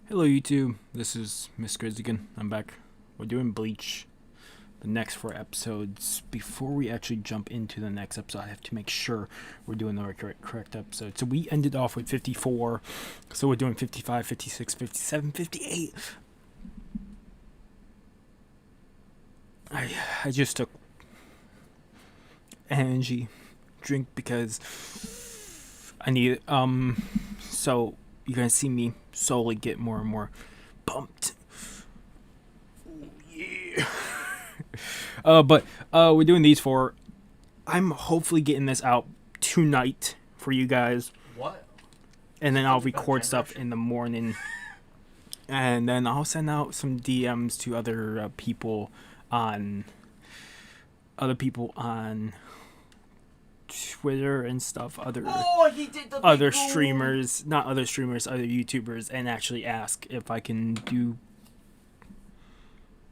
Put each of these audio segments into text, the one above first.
Hello YouTube, this is Miss Grizz again. I'm back. We're doing Bleach, the next 4 episodes. Before we actually jump into the next episode, I have to make sure we're doing the correct episode. So we ended off with 54, so we're doing 55, 56, 57, 58. I just took energy drink because I need it. So you're gonna see me slowly get more and more pumped. Yeah. But we're doing these 4. I'm hopefully getting this out tonight for you guys. What? And then I'll record stuff in the morning. And then I'll send out some DMs to other people on Twitter and stuff, other streamers, not other streamers, other YouTubers, and actually ask if I can do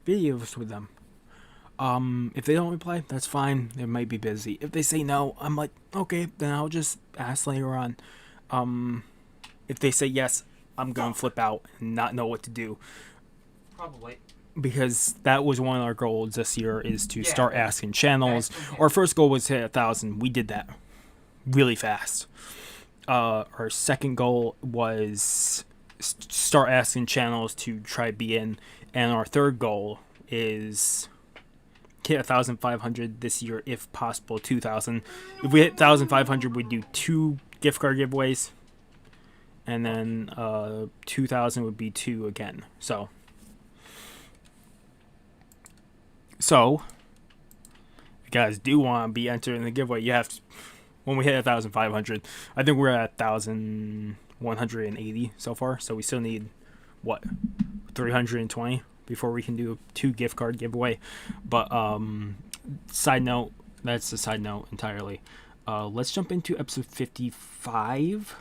videos with them. If they don't reply, that's fine. They might be busy. If they say no, I'm like, okay, then I'll just ask later on. If they say yes, I'm gonna flip out and not know what to do. Probably. Because that was one of our goals this year, is to start asking channels. Our first goal was to hit 1,000. We did that really fast. Our second goal was start asking channels to try be in. And our third goal is hit 1,500 this year, if possible 2,000. If we hit 1,500, we'd do 2 gift card giveaways. And then 2,000 would be 2 again. So, if you guys do want to be entered in the giveaway, you have to, when we hit 1,500, I think we're at 1,180 so far, so we still need, what, 320 before we can do a 2 gift card giveaway. But, side note, that's a side note entirely. Let's jump into episode 55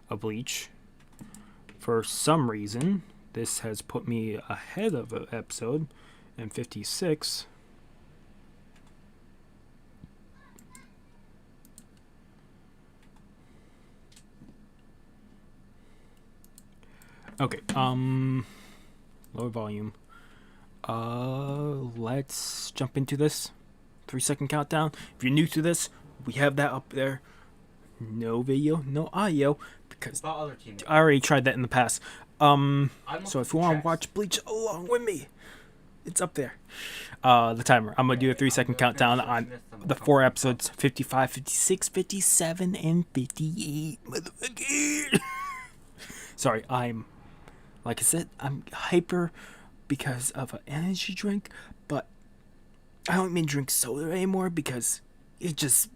of Bleach. For some reason, this has put me ahead of an episode in 56. Okay, lower volume. Let's jump into this. 3-second countdown. If you're new to this, we have that up there. No video, no audio, because I already tried that in the past. So if you want to watch Bleach along with me, it's up there. The timer. I'm going to do a 3-second countdown on the 4 episodes, 55, 56, 57, and 58. Motherfucker. Sorry, like I said, I'm hyper because of an energy drink, but I don't even drink soda anymore because it just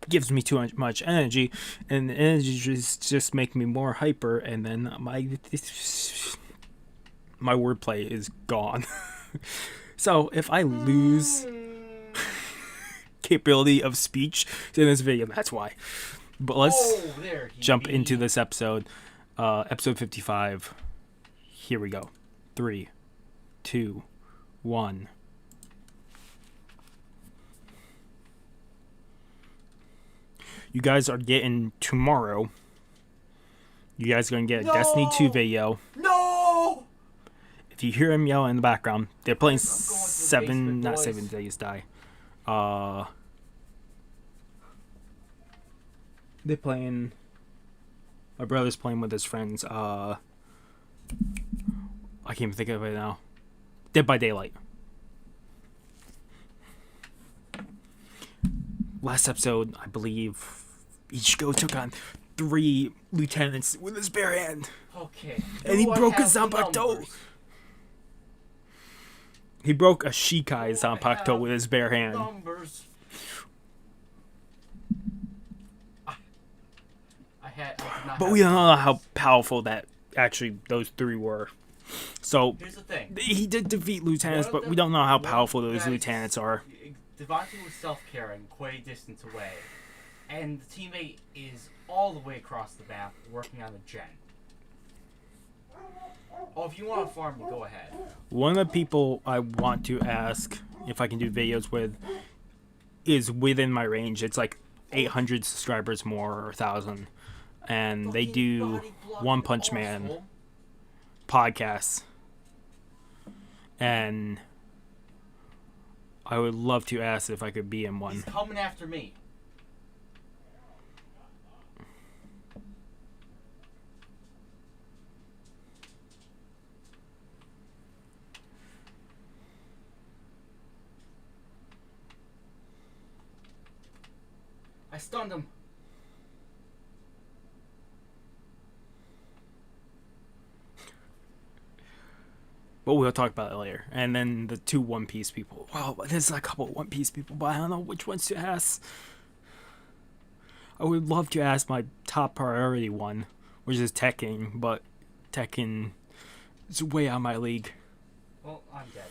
gives me too much energy, and the energy just make me more hyper, and then my wordplay is gone. So if I lose capability of speech in this video, that's why. But let's jump into this episode, episode 55. Here we go. 3, 2, 1. You guys are getting tomorrow. You guys are gonna get a Destiny 2 video. No! If you hear him yell in the background, they're playing 7 Days Die. They're playing. My brother's playing with his friends. I can't even think of it now. Dead by Daylight. Last episode, I believe, Ichigo took on 3 lieutenants with his bare hand. Okay. And he broke a Zanpakuto. He broke a Shikai Zanpakuto with his bare hand. Numbers. But we don't know how powerful that actually those 3 were. So here's the thing. He did defeat lieutenants, but we don't know how powerful those lieutenants are. Devontae was self-caring, quite a distance away, and the teammate is all the way across the map working on the gen. Oh, if you want to farm, you go ahead. One of the people I want to ask if I can do videos with is within my range. It's like 800 subscribers more or 1,000, and they do One Punch Man podcasts, and I would love to ask if I could be in one. He's coming after me. I stunned him. But we'll talk about it later. And then the 2 One Piece people. Well, there's a couple of One Piece people, but I don't know which ones to ask. I would love to ask my top priority one, which is Tekken, but Tekken is way out of my league. Well, I'm dead.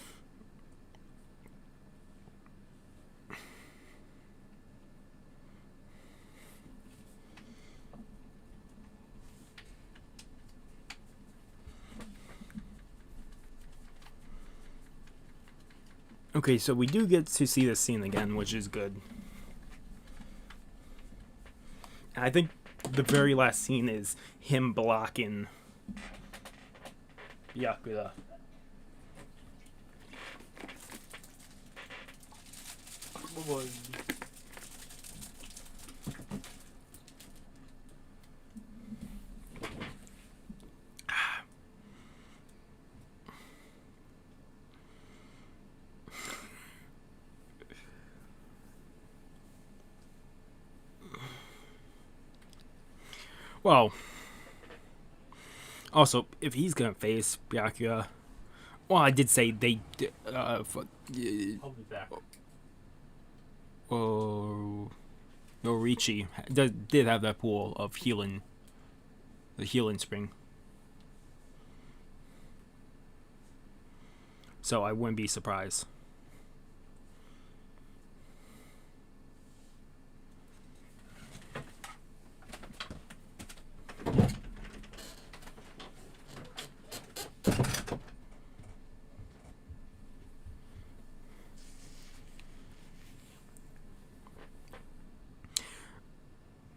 Okay, so we do get to see this scene again, which is good. And I think the very last scene is him blocking Yakuza. Well, also, if he's gonna face Byakuya, well, I did say they, I'll be back. Norichi did have that pool of healing, the healing spring. So I wouldn't be surprised.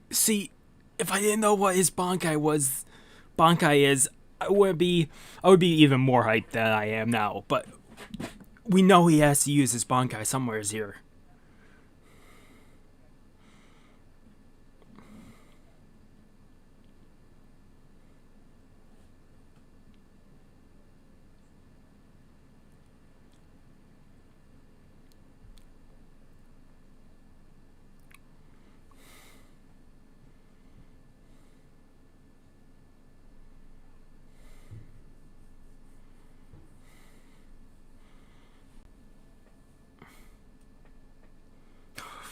See, if I didn't know what his Bankai is, I would be even more hyped than I am now. But we know he has to use his Bankai somewhere here.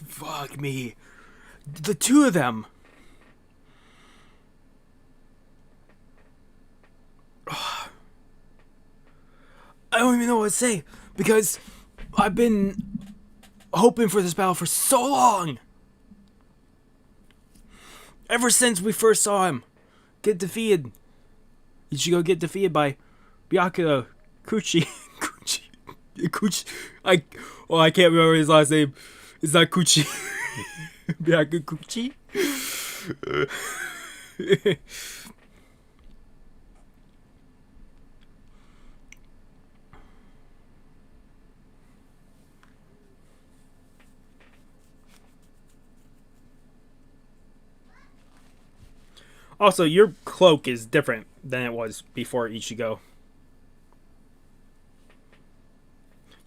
Fuck me. The 2 of them. I don't even know what to say, because I've been hoping for this battle for so long. Ever since we first saw him get defeated. Ichigo get defeated by Byakuya Kuchi. Kuchi. I can't remember his last name. It's not Kuchi. Byakuya Kuchi? Also, your cloak is different than it was before Ichigo.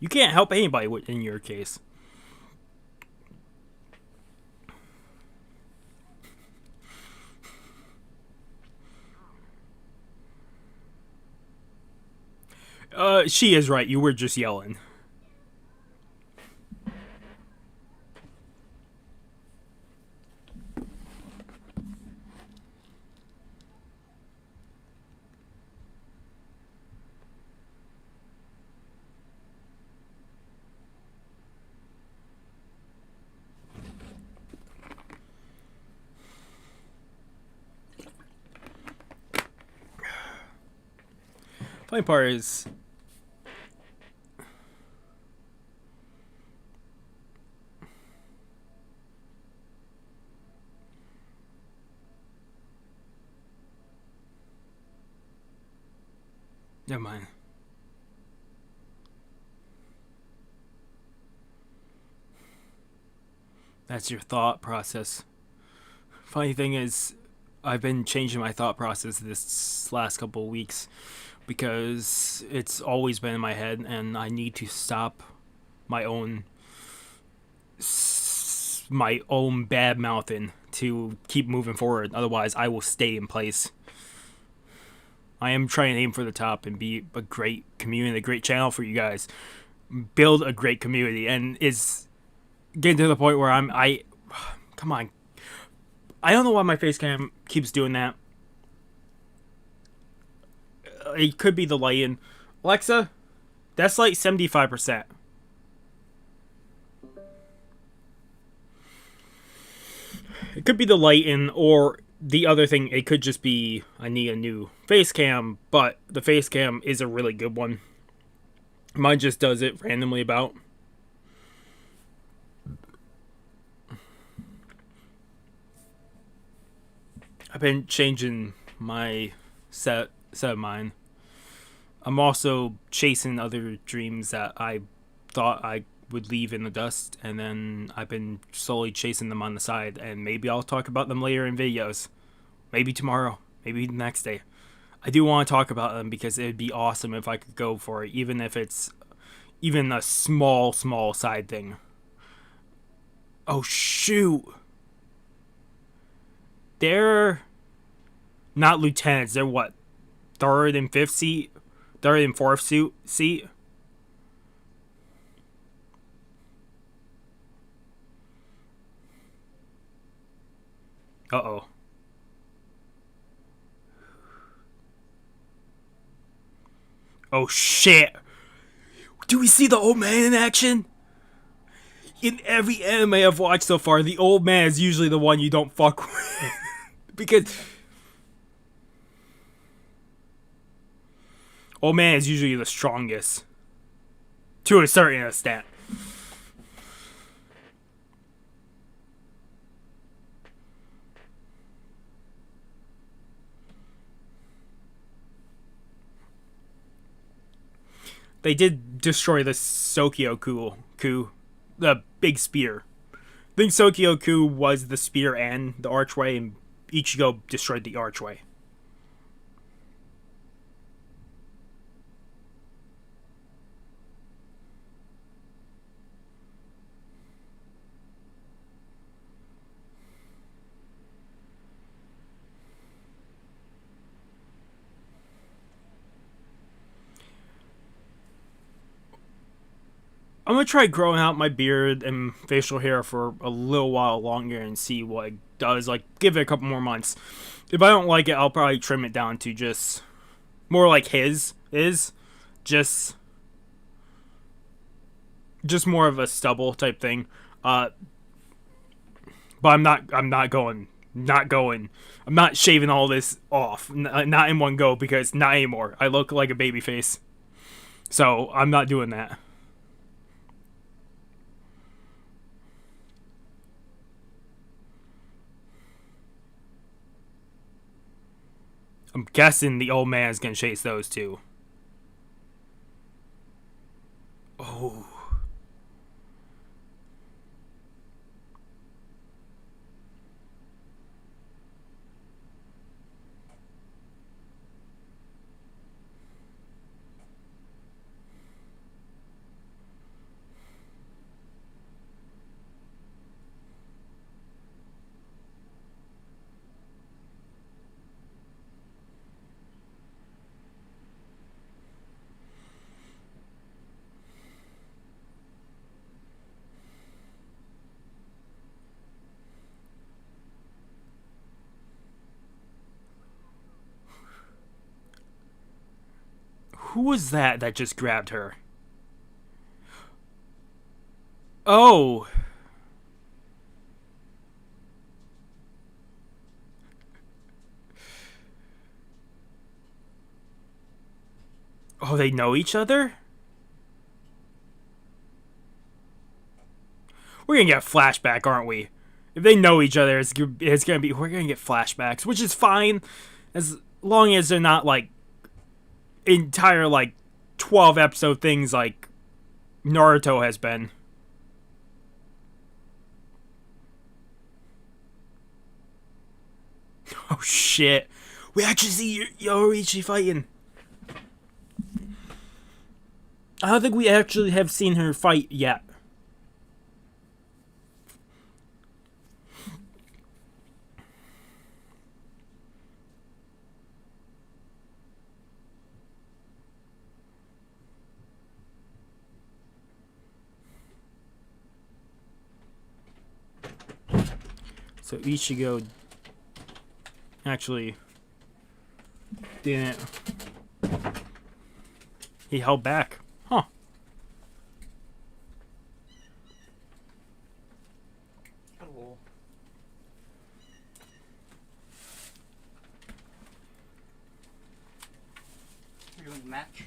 You can't help anybody in your case. She is right. You were just yelling. Funny part is, Never mind. That's your thought process. Funny thing is, I've been changing my thought process this last couple of weeks because it's always been in my head, and I need to stop my own bad mouthing to keep moving forward. Otherwise, I will stay in place. I am trying to aim for the top and be a great community, a great channel for you guys. Build a great community, and it's getting to the point where come on. I don't know why my face cam keeps doing that. It could be the lighting. Alexa, that's like 75%. It could be the lighting, or the other thing, it could just be I need a new face cam, but the face cam is a really good one. Mine just does it randomly about. I've been changing my set of mine. I'm also chasing other dreams that I thought I would leave in the dust, and then I've been slowly chasing them on the side, and maybe I'll talk about them later in videos. Maybe tomorrow, maybe the next day. I do want to talk about them because it'd be awesome if I could go for it, even if it's even a small side thing. Oh shoot. They're not lieutenants. They're what? Third and fourth seat? Uh-oh. Oh shit. Do we see the old man in action? In every anime I've watched so far, the old man is usually the one you don't fuck with. Because old man is usually the strongest. To a certain extent. They did destroy the Sokyo-ku, the big spear. I think Sokyo-ku was the spear and the archway, and Ichigo destroyed the archway. I'm going to try growing out my beard and facial hair for a little while longer and see what it does. Like, give it a couple more months. If I don't like it, I'll probably trim it down to just more like his is. Just more of a stubble type thing. But I'm not shaving all this off. Not in one go, because not anymore. I look like a baby face. So, I'm not doing that. I'm guessing the old man's gonna chase those two. Oh. Who was that just grabbed her? Oh. Oh, they know each other? We're gonna get a flashback, aren't we? If they know each other, we're gonna get flashbacks, which is fine, as long as they're not like entire, like, 12 episode things like Naruto has been. Oh shit. We actually see Yoruichi fighting. I don't think we actually have seen her fight yet. So Ichigo actually didn't. He held back. Huh. Cool. We're doing the match.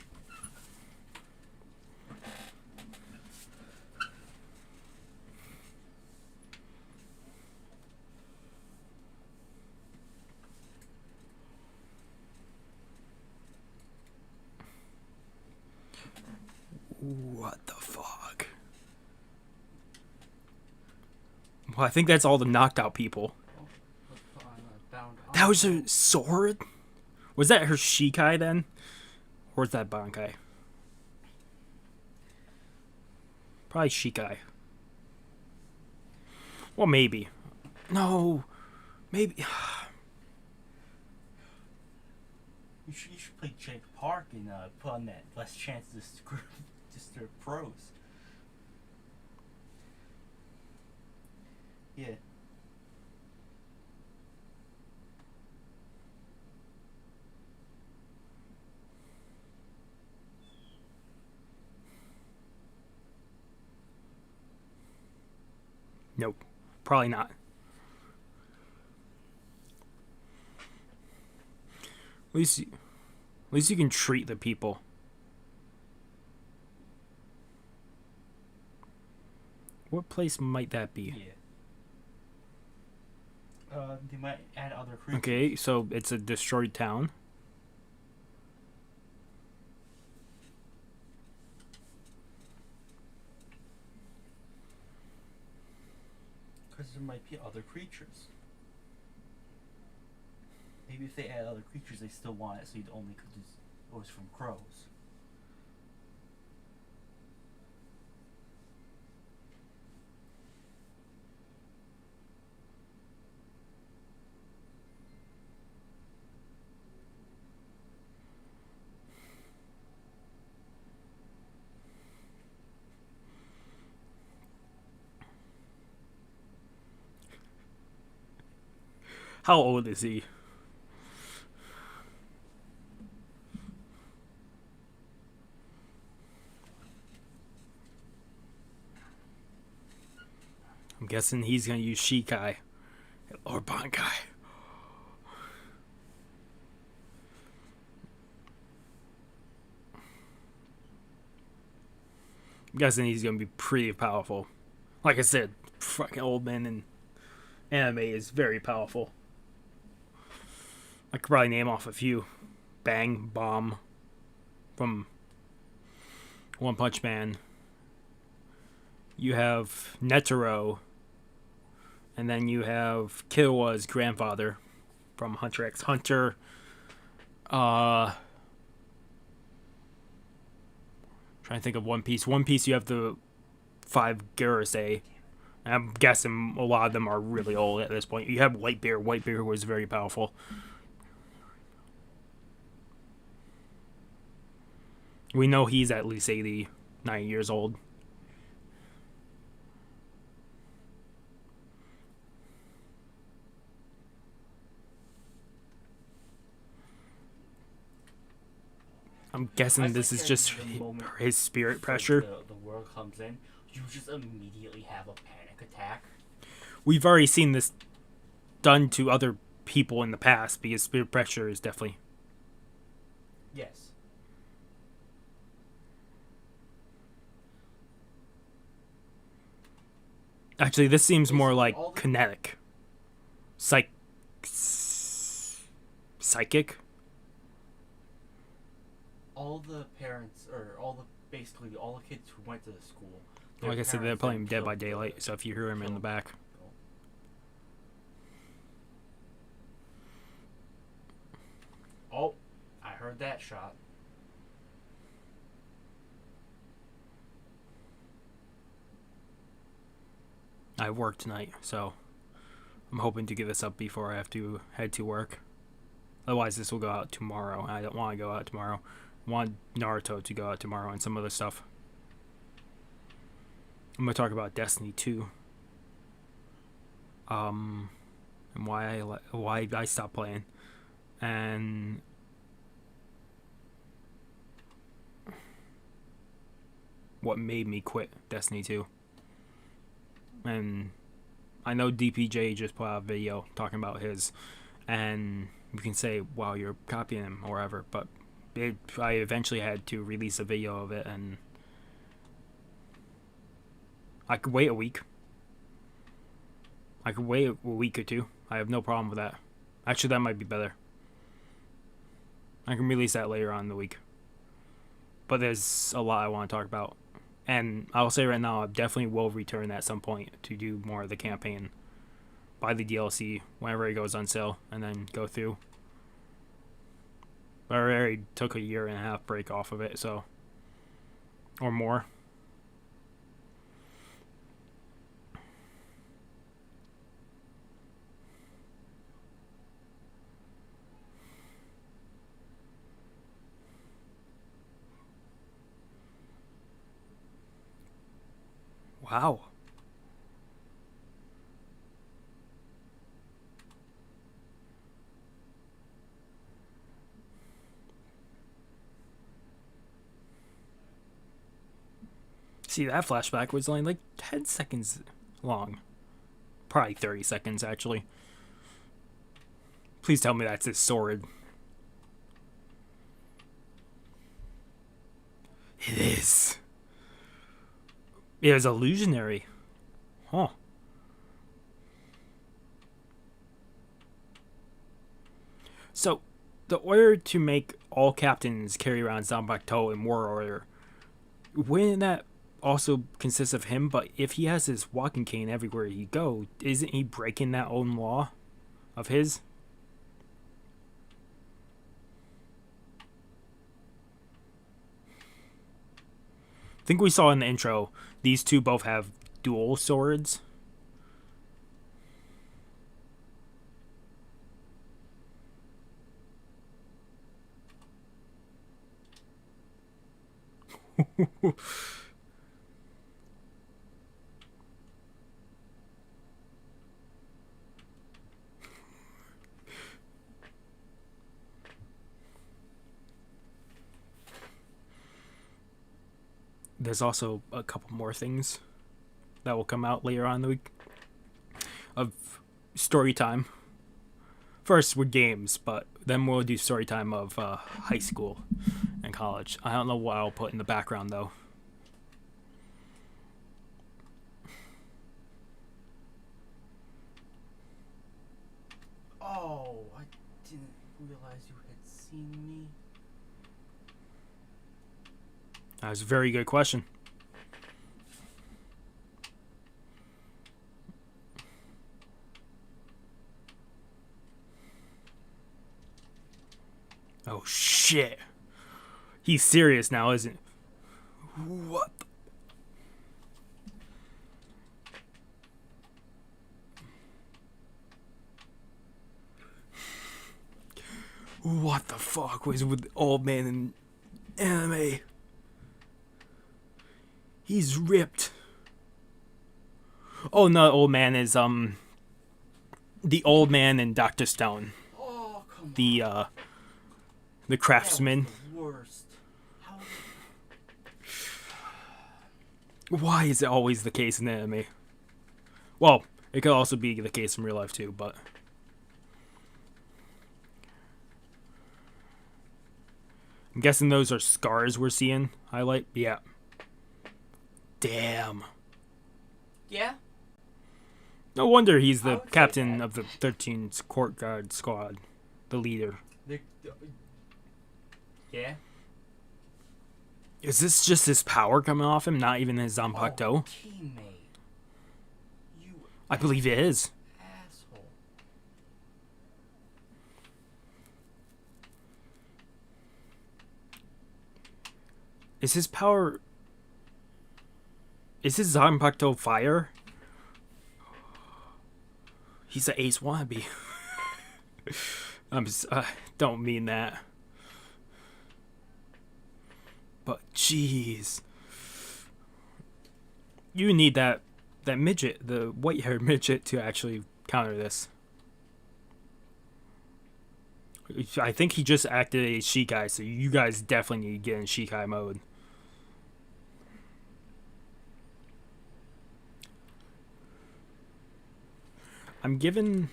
What the fuck? Well, I think that's all the knocked out people. That was her sword? Was that her Shikai then? Or is that Bankai? Probably Shikai. Well, maybe. No. Maybe. You should play Jake Park and put on that less chances to screw disturb pros. Yeah. Nope. Probably not. At least you can treat the people. What place might that be? Yeah. They might add other creatures. Okay, so it's a destroyed town. Because there might be other creatures. Maybe if they add other creatures, they still want it, so you'd only could use those from crows. How old is he? I'm guessing he's gonna use Shikai or Bankai. I'm guessing he's gonna be pretty powerful. Like I said, fucking old man in anime is very powerful. I could probably name off a few. Bang, Bomb from One Punch Man. You have Netero. And then you have Killwa's grandfather from Hunter x Hunter. Trying to think of One Piece. One Piece, you have the 5 Garusei. I'm guessing a lot of them are really old at this point. You have Whitebeard. Whitebeard was very powerful. We know he's at least 89 years old. I'm guessing this is just his spirit pressure. The world comes in, you just immediately have a panic attack. We've already seen this done to other people in the past because spirit pressure is definitely... Yes. Actually, this seems more like kinetic. Psychic? all the parents, or basically all the kids who went to the school. Like I said, they're playing Dead by Daylight, so if you hear him in the back. Oh, I heard that shot. I work tonight, so I'm hoping to get this up before I have to head to work. Otherwise, this will go out tomorrow. I don't want to go out tomorrow. I want Naruto to go out tomorrow and some other stuff. I'm going to talk about Destiny 2. And why I stopped playing. And what made me quit Destiny 2. And I know DPJ just put out a video talking about his, and you can say, wow, you're copying him or whatever, but I eventually had to release a video of it, and I could wait a week. I could wait a week or two. I have no problem with that. Actually, that might be better. I can release that later on in the week. But there's a lot I want to talk about. And I'll say right now, I definitely will return at some point to do more of the campaign. Buy the DLC whenever it goes on sale, and then go through. But I already took a 1.5-year break off of it, so. Or more. Wow. See, that flashback was only like 10 seconds long. Probably 30 seconds, actually. Please tell me that's his sword. It is. It was illusionary. Huh. So, the order to make all captains carry around Zangetsu in war order, wouldn't that also consist of him? But if he has his walking cane everywhere he goes, isn't he breaking that own law of his? I think we saw in the intro, these two both have dual swords. There's also a couple more things that will come out later on in the week of story time. First with games, but then we'll do story time of high school and college. I don't know what I'll put in the background though. Oh, I didn't realize you had seen me. That was a very good question. Oh shit. He's serious now, isn't he? What the... What the fuck was with old man in anime? He's ripped. Oh no, old man is the old man in Dr. Stone. Oh, come the on. The craftsman. That was the worst. How... Why is it always the case in anime? Well, it could also be the case in real life too, but I'm guessing those are scars we're seeing highlight. Yeah. Damn. Yeah? No wonder he's the captain of the 13th Court Guard Squad, the leader. Yeah? Is this just his power coming off him, not even his Zanpakuto? Oh, teammate. You I believe it is. asshole. Is his power... Is his Zanpakuto fire? He's an ace wannabe. Don't mean that. But jeez. You need that midget, the white-haired midget, to actually counter this. I think he just activated Shikai, so you guys definitely need to get in Shikai mode. I'm giving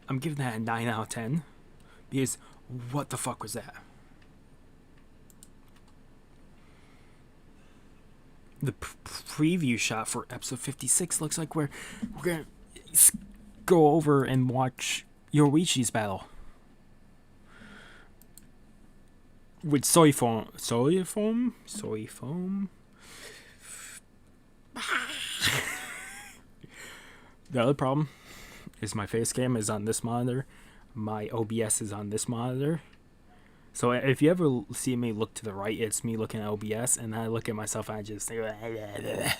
that a 9 out of 10 because what the fuck was that? The preview shot for episode 56 looks like we're gonna go over and watch Yoruichi's battle with soy foam. The other problem is my face cam is on this monitor, my OBS is on this monitor. So if you ever see me look to the right, it's me looking at OBS, and I look at myself and I just and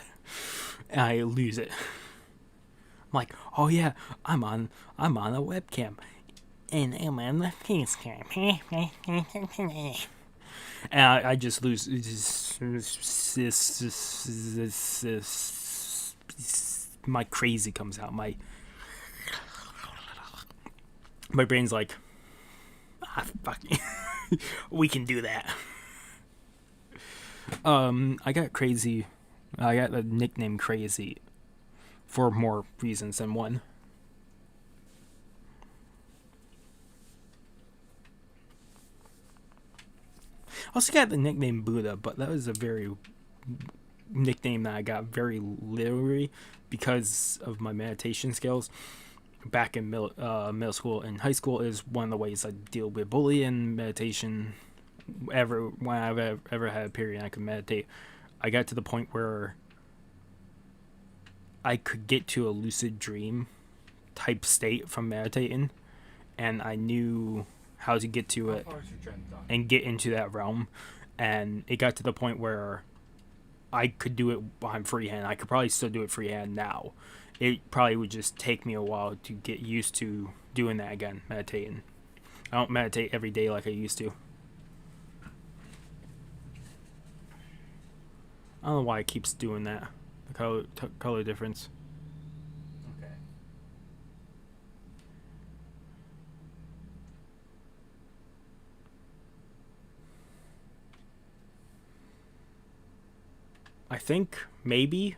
I lose it. I'm like, oh yeah, I'm on a webcam, and I'm on the face cam, and I just lose. My crazy comes out. My brain's like, fuck. We can do that. I got crazy. I got the nickname Crazy for more reasons than one. I also got the nickname Buddha, but that was a very nickname that I got very literally because of my meditation skills. Back in middle school and high school is one of the ways I deal with bullying. Meditation. When I've ever had a period I could meditate, I got to the point where I could get to a lucid dream type state from meditating, and I knew how to get to it and get into that realm, and it got to the point where I could do it behind freehand. I could probably still do it freehand now. It probably would just take me a while to get used to doing that again, meditating. I don't meditate every day like I used to. I don't know why it keeps doing that. The color difference. Okay. I think maybe.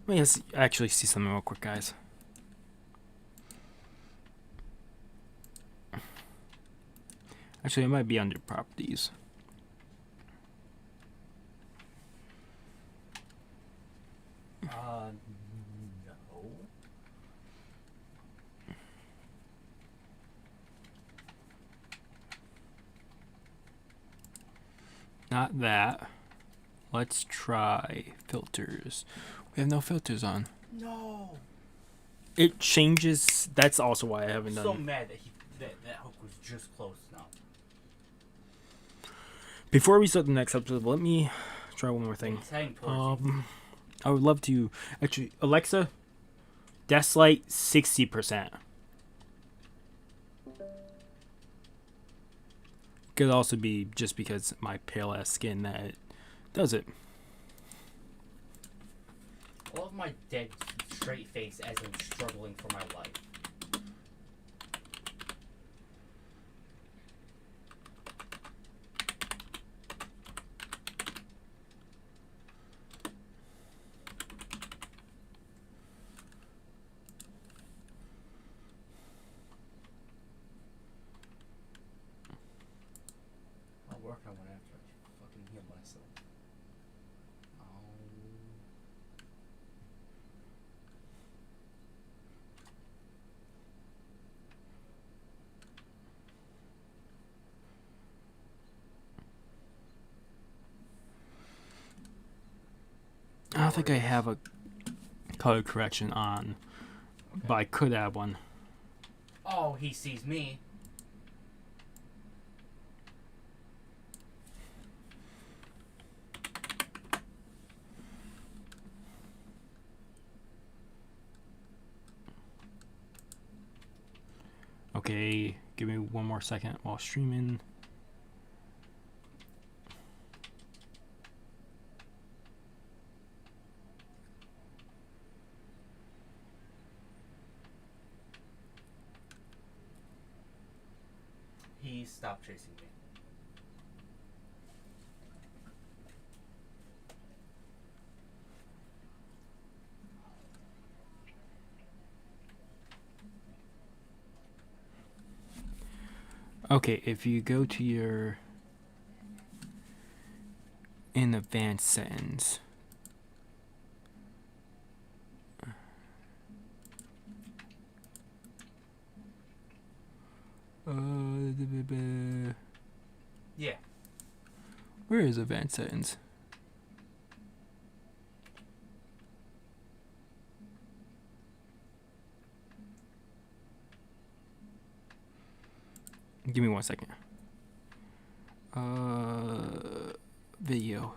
Let me actually see something real quick, guys. Actually, it might be under properties. No. Not that. Let's try filters. We have no filters on. No. It changes. That's also why I haven't I'm done. so mad that that hook was just close enough. Before we start the next episode, let me try one more thing. It's heading towards you. I would love to actually, Alexa, Deathlight 60%. Could also be just because my pale ass skin that it does it. I love my dead straight face as I'm struggling for my life. I'll work on one after I fucking heal myself. don't think I have a color correction on, but I could add one. Oh, he sees me. Okay, give me one more second while streaming. He stopped chasing me. Okay, if you go to your in advanced settings, Yeah. where is advanced settings? Give me 1 second. Video.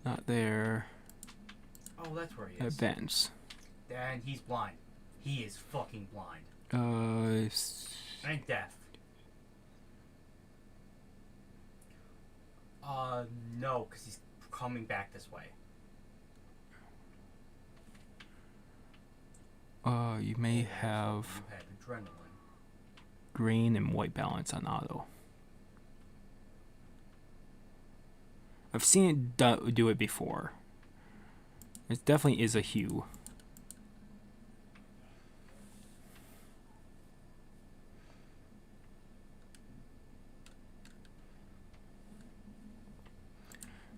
Not there. Oh, that's where he is. Advanced. And he's blind. He is fucking blind. And deaf. No, because he's coming back this way. You may have You had adrenaline. green and white balance on auto. I've seen it do it before. It definitely is a hue.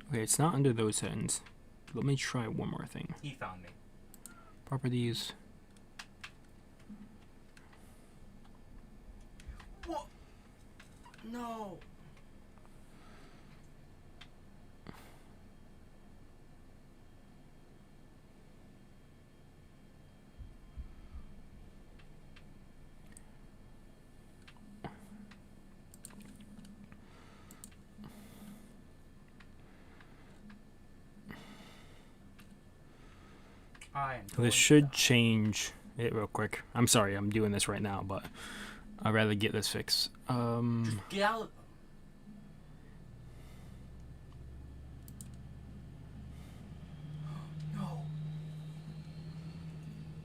Okay, it's not under those settings. Let me try one more thing. He found me. Properties. What? No. This should change it real quick. I'm sorry, I'm doing this right now, but I'd rather get this fixed. Just get out. No.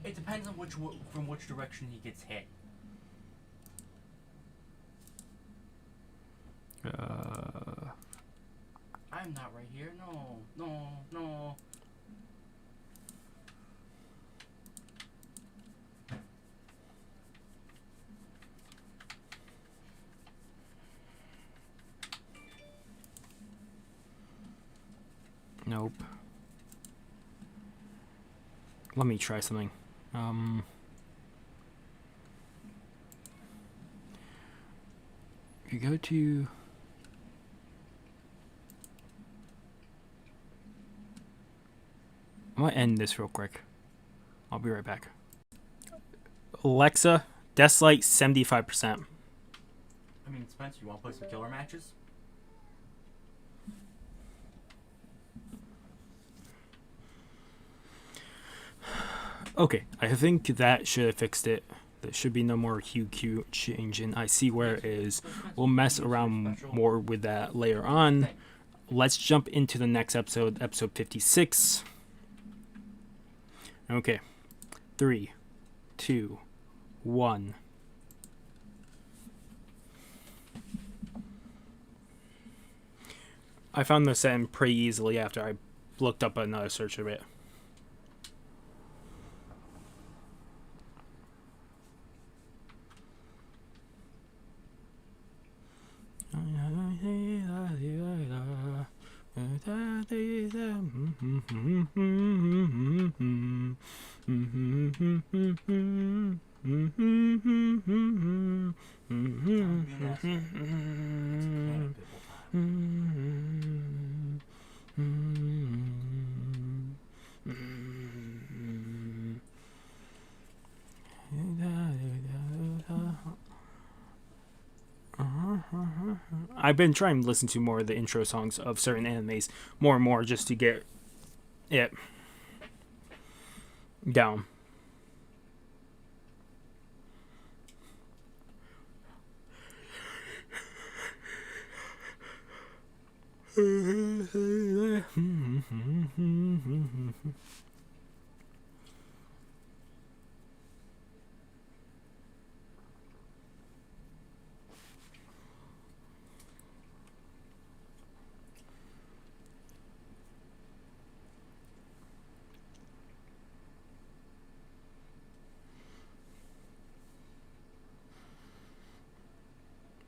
It depends on from which direction he gets hit. I'm not right here. No, no, no. Nope. Let me try something. If you go to I'm gonna end this real quick. I'll be right back. Alexa, Deathlight 75%. I mean, Spencer, you want to play some killer matches? Okay, I think that should have fixed it. There should be no more hue changing. I see where it is. We'll mess around more with that later on. Let's jump into the next episode, episode 56. Okay, 3, 2, 1. I found this setting pretty easily after I looked up another search of it. I've been trying to listen to more of the intro songs of certain animes more and more just to get it down.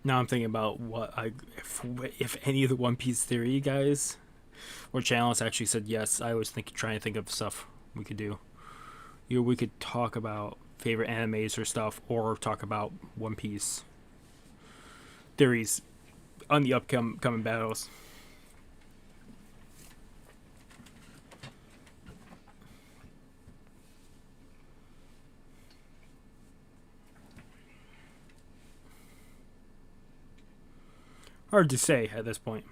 Now I'm thinking about what if any of the One Piece theory guys or channels actually said yes. I was trying to think of stuff we could do. We could talk about favorite animes or stuff, or talk about One Piece theories on the upcoming battles. Hard to say at this point.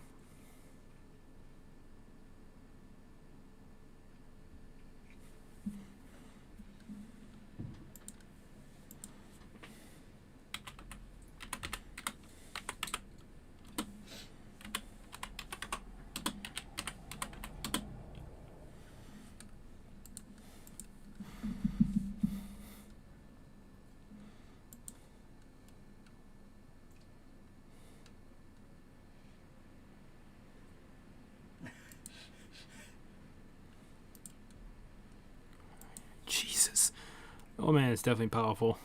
Jesus. Oh man, it's definitely powerful.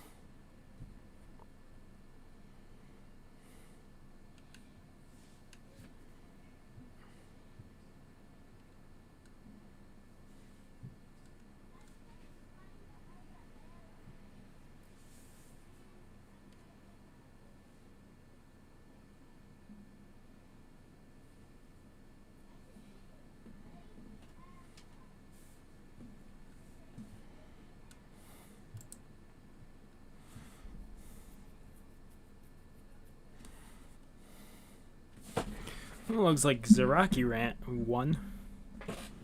It looks like Zaraki won.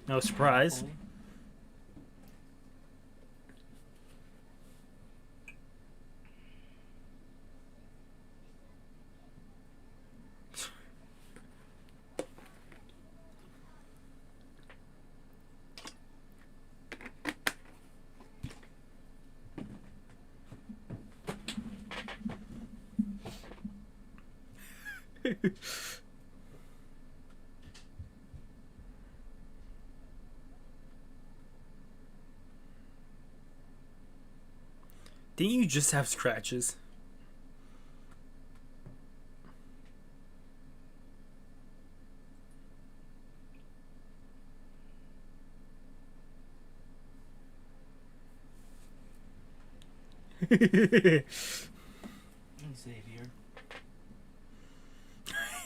No surprise. Didn't you just have scratches? Xavier.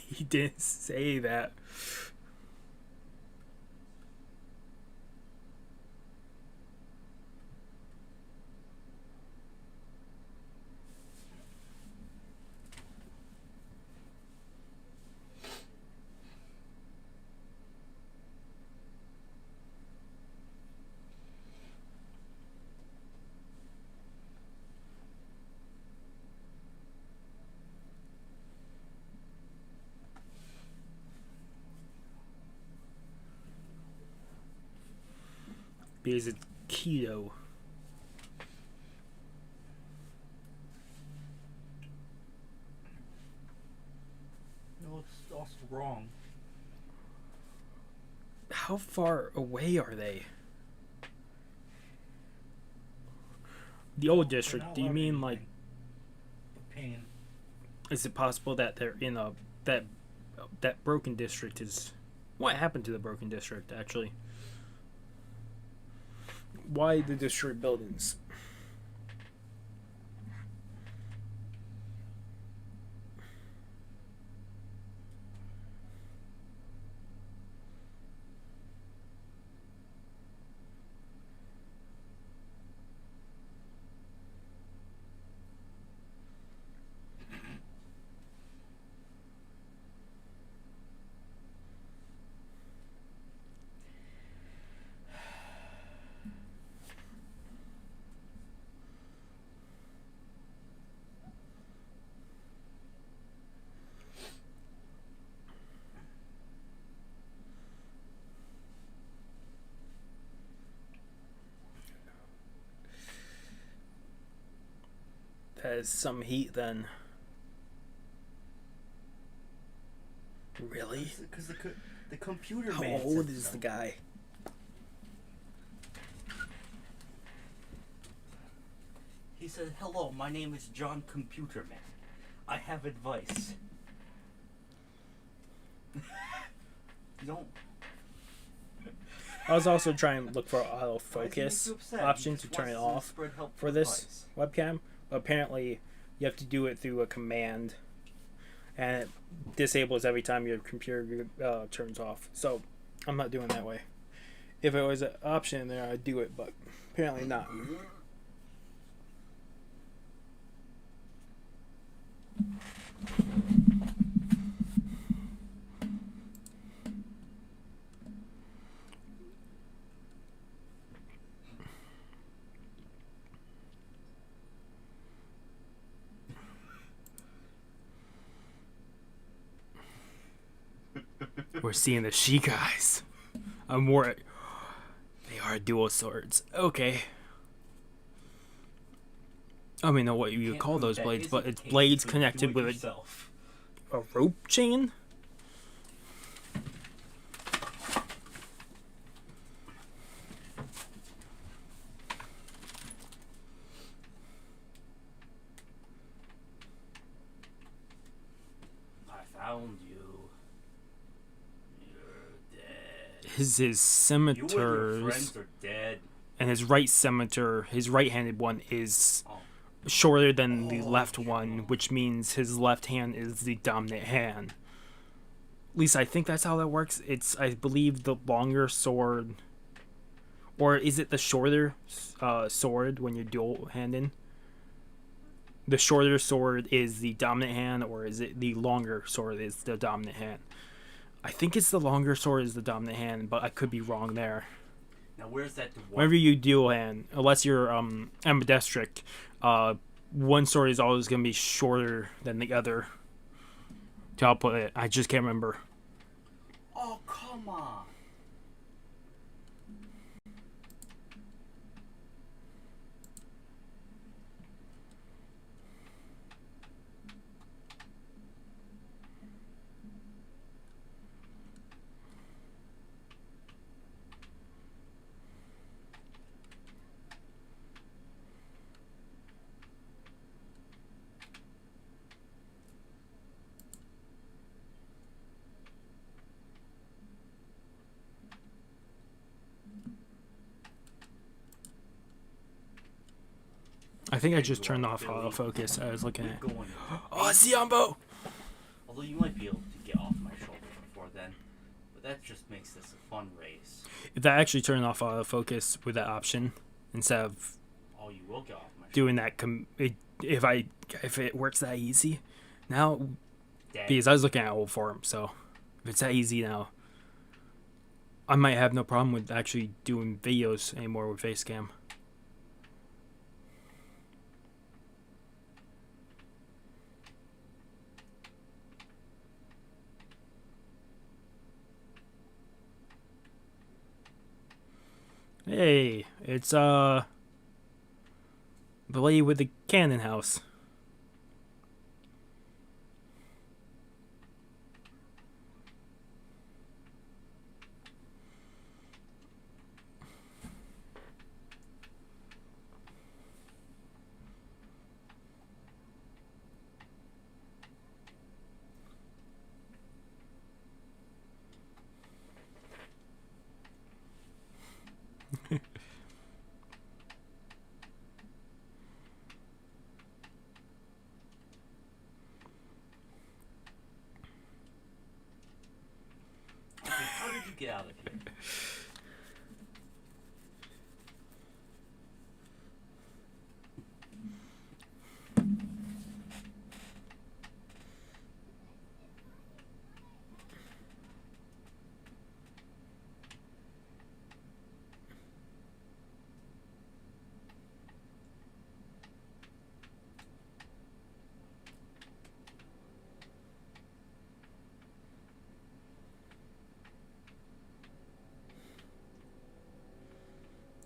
He didn't say that. Because it's keto. No, it's also wrong. How far away are they? The old district. Do you mean like? Pain. Is it possible that they're in that broken district is? What happened to the broken district actually? Why the destroyed buildings? has some heat then. Really? Because the computer How man old said is so. the guy? He said, "Hello, my name is John Computer Man. I have advice." Don't. I was also trying to look for Why does it make autofocus you upset? option He to just turn it wants to off spread helpful for this advice. webcam. But apparently, you have to do it through a command, and it disables every time your computer turns off. So I'm not doing it that way. If it was an option there, I'd do it, but apparently not. We're seeing the Shigas. I'm more. They are dual swords. Okay. I don't even know what you would call those blades, but it's blades connected with a rope chain? I found you. You're dead. His You and your scimitars friends are dead. and his right scimitar, his right-handed one, is Oh. shorter than the left one, which means his left hand is the dominant hand. At least I think that's how that works. It's, I believe, the longer sword, or is it the shorter sword when you're dual-handed? The shorter sword is the dominant hand, or is it the longer sword is the dominant hand? I think it's the longer sword is the dominant hand, but I could be wrong there. Now where's that dwarf? Whenever you dual hand, unless you're ambidextric, one sword is always going to be shorter than the other. To output it, I just can't remember. Oh, come on. I think I just turned off autofocus. I was looking at. We're going. Oh, it's Yambo! Although you might be able to get off my shoulder before then, but that just makes this a fun race. If that actually turned off autofocus with that option, instead of Oh, you will get off my shoulder. doing that, if it works that easy, now, Dead. because I was looking at old forum, so if it's that easy now, I might have no problem with actually doing videos anymore with Facecam. Hey, it's the lady with the cannon house. How did you get out of here?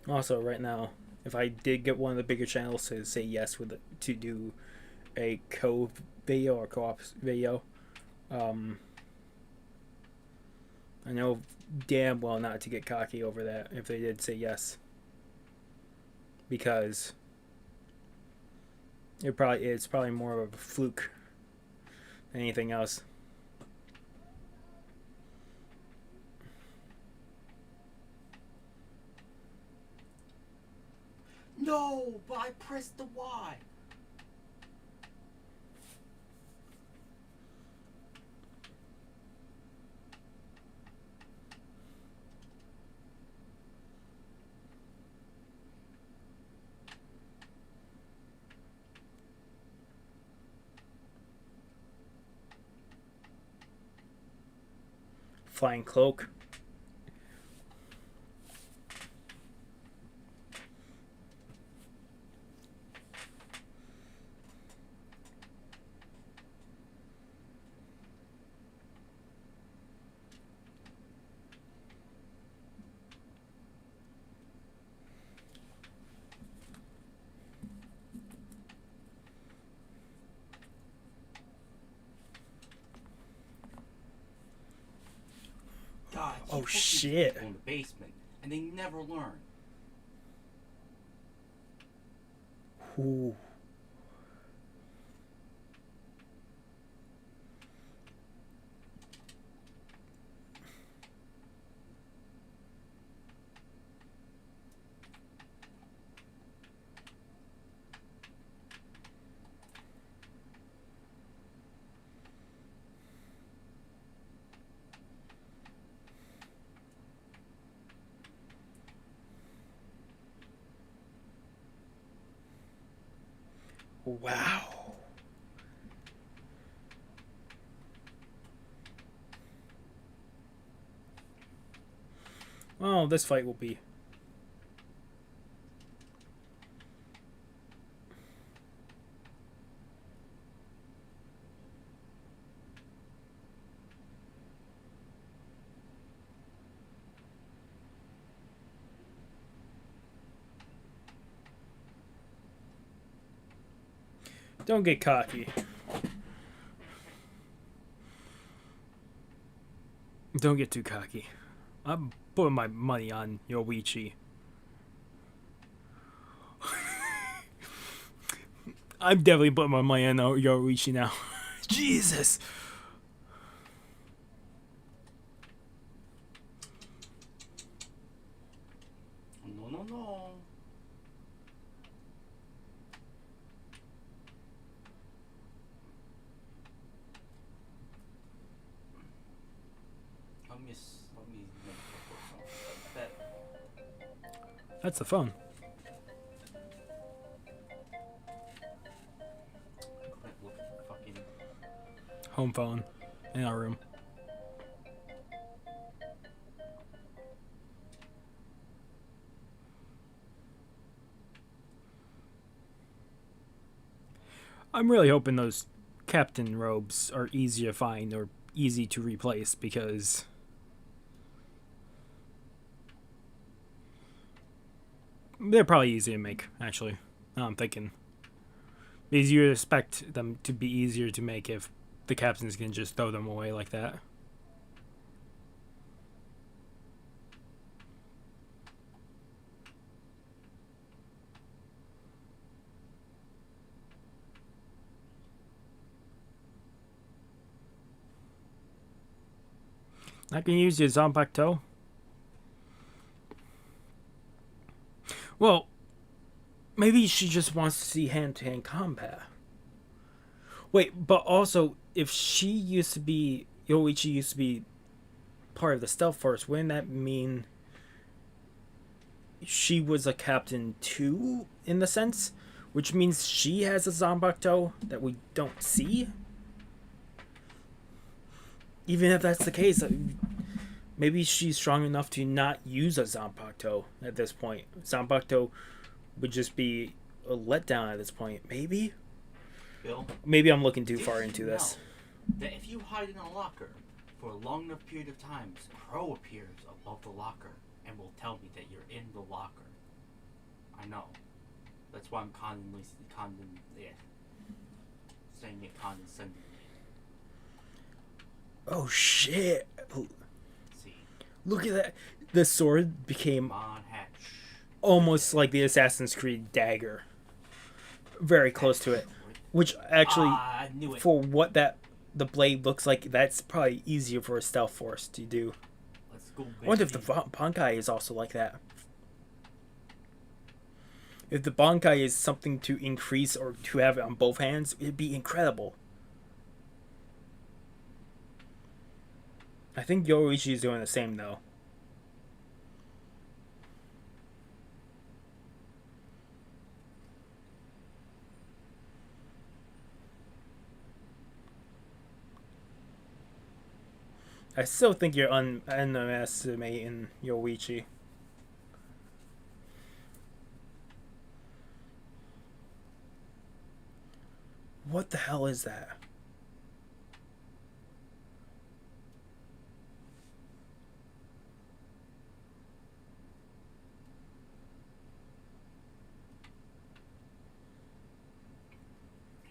Also, right now, If I did get one of the bigger channels to say yes with to do a co-video or co-op video, I know damn well not to get cocky over that if they did say yes, because it's probably more of a fluke than anything else. No, but I pressed the Y. Flying cloak. God, Oh, you shit. people in the basement, and they never learn. Ooh. Wow. Oh, this fight will be. Don't get cocky. Don't get too cocky. I'm putting my money on Yoichi. I'm definitely putting my money on Yoichi now. Jesus. No, no, no. Let me make a bet. That's the phone. Look at the fucking Home phone in our room. I'm really hoping those captain robes are easy to find or easy to replace, because they're probably easy to make, actually. Now I'm thinking. Because you would expect them to be easier to make if the captains can just throw them away like that. I can use your Zangetsu. Well, maybe she just wants to see hand-to-hand combat. Wait, but also, if she used to be... Yoichi used to be part of the stealth force, wouldn't that mean she was a captain too, in the sense? Which means she has a Zangetsu that we don't see? Even if that's the case, maybe she's strong enough to not use a Zanpakuto at this point. Zanpakuto would just be a letdown at this point. Maybe? Bill, maybe I'm looking too far into this. That if you hide in a locker for a long enough period of time, Crow appears above the locker and will tell me that you're in the locker. I know. That's why I'm saying it condescendingly. Oh shit! See, Look at that. The sword became come on, Hatch. almost like the Assassin's Creed dagger. Very close to it. Which actually, I knew it. for what the blade looks like, that's probably easier for a stealth force to do. Let's go, baby. I wonder if the Bankai is also like that. If the Bankai is something to increase or to have it on both hands, it'd be incredible. I think Yoichi is doing the same though. I still think you're underestimating Yoichi. What the hell is that?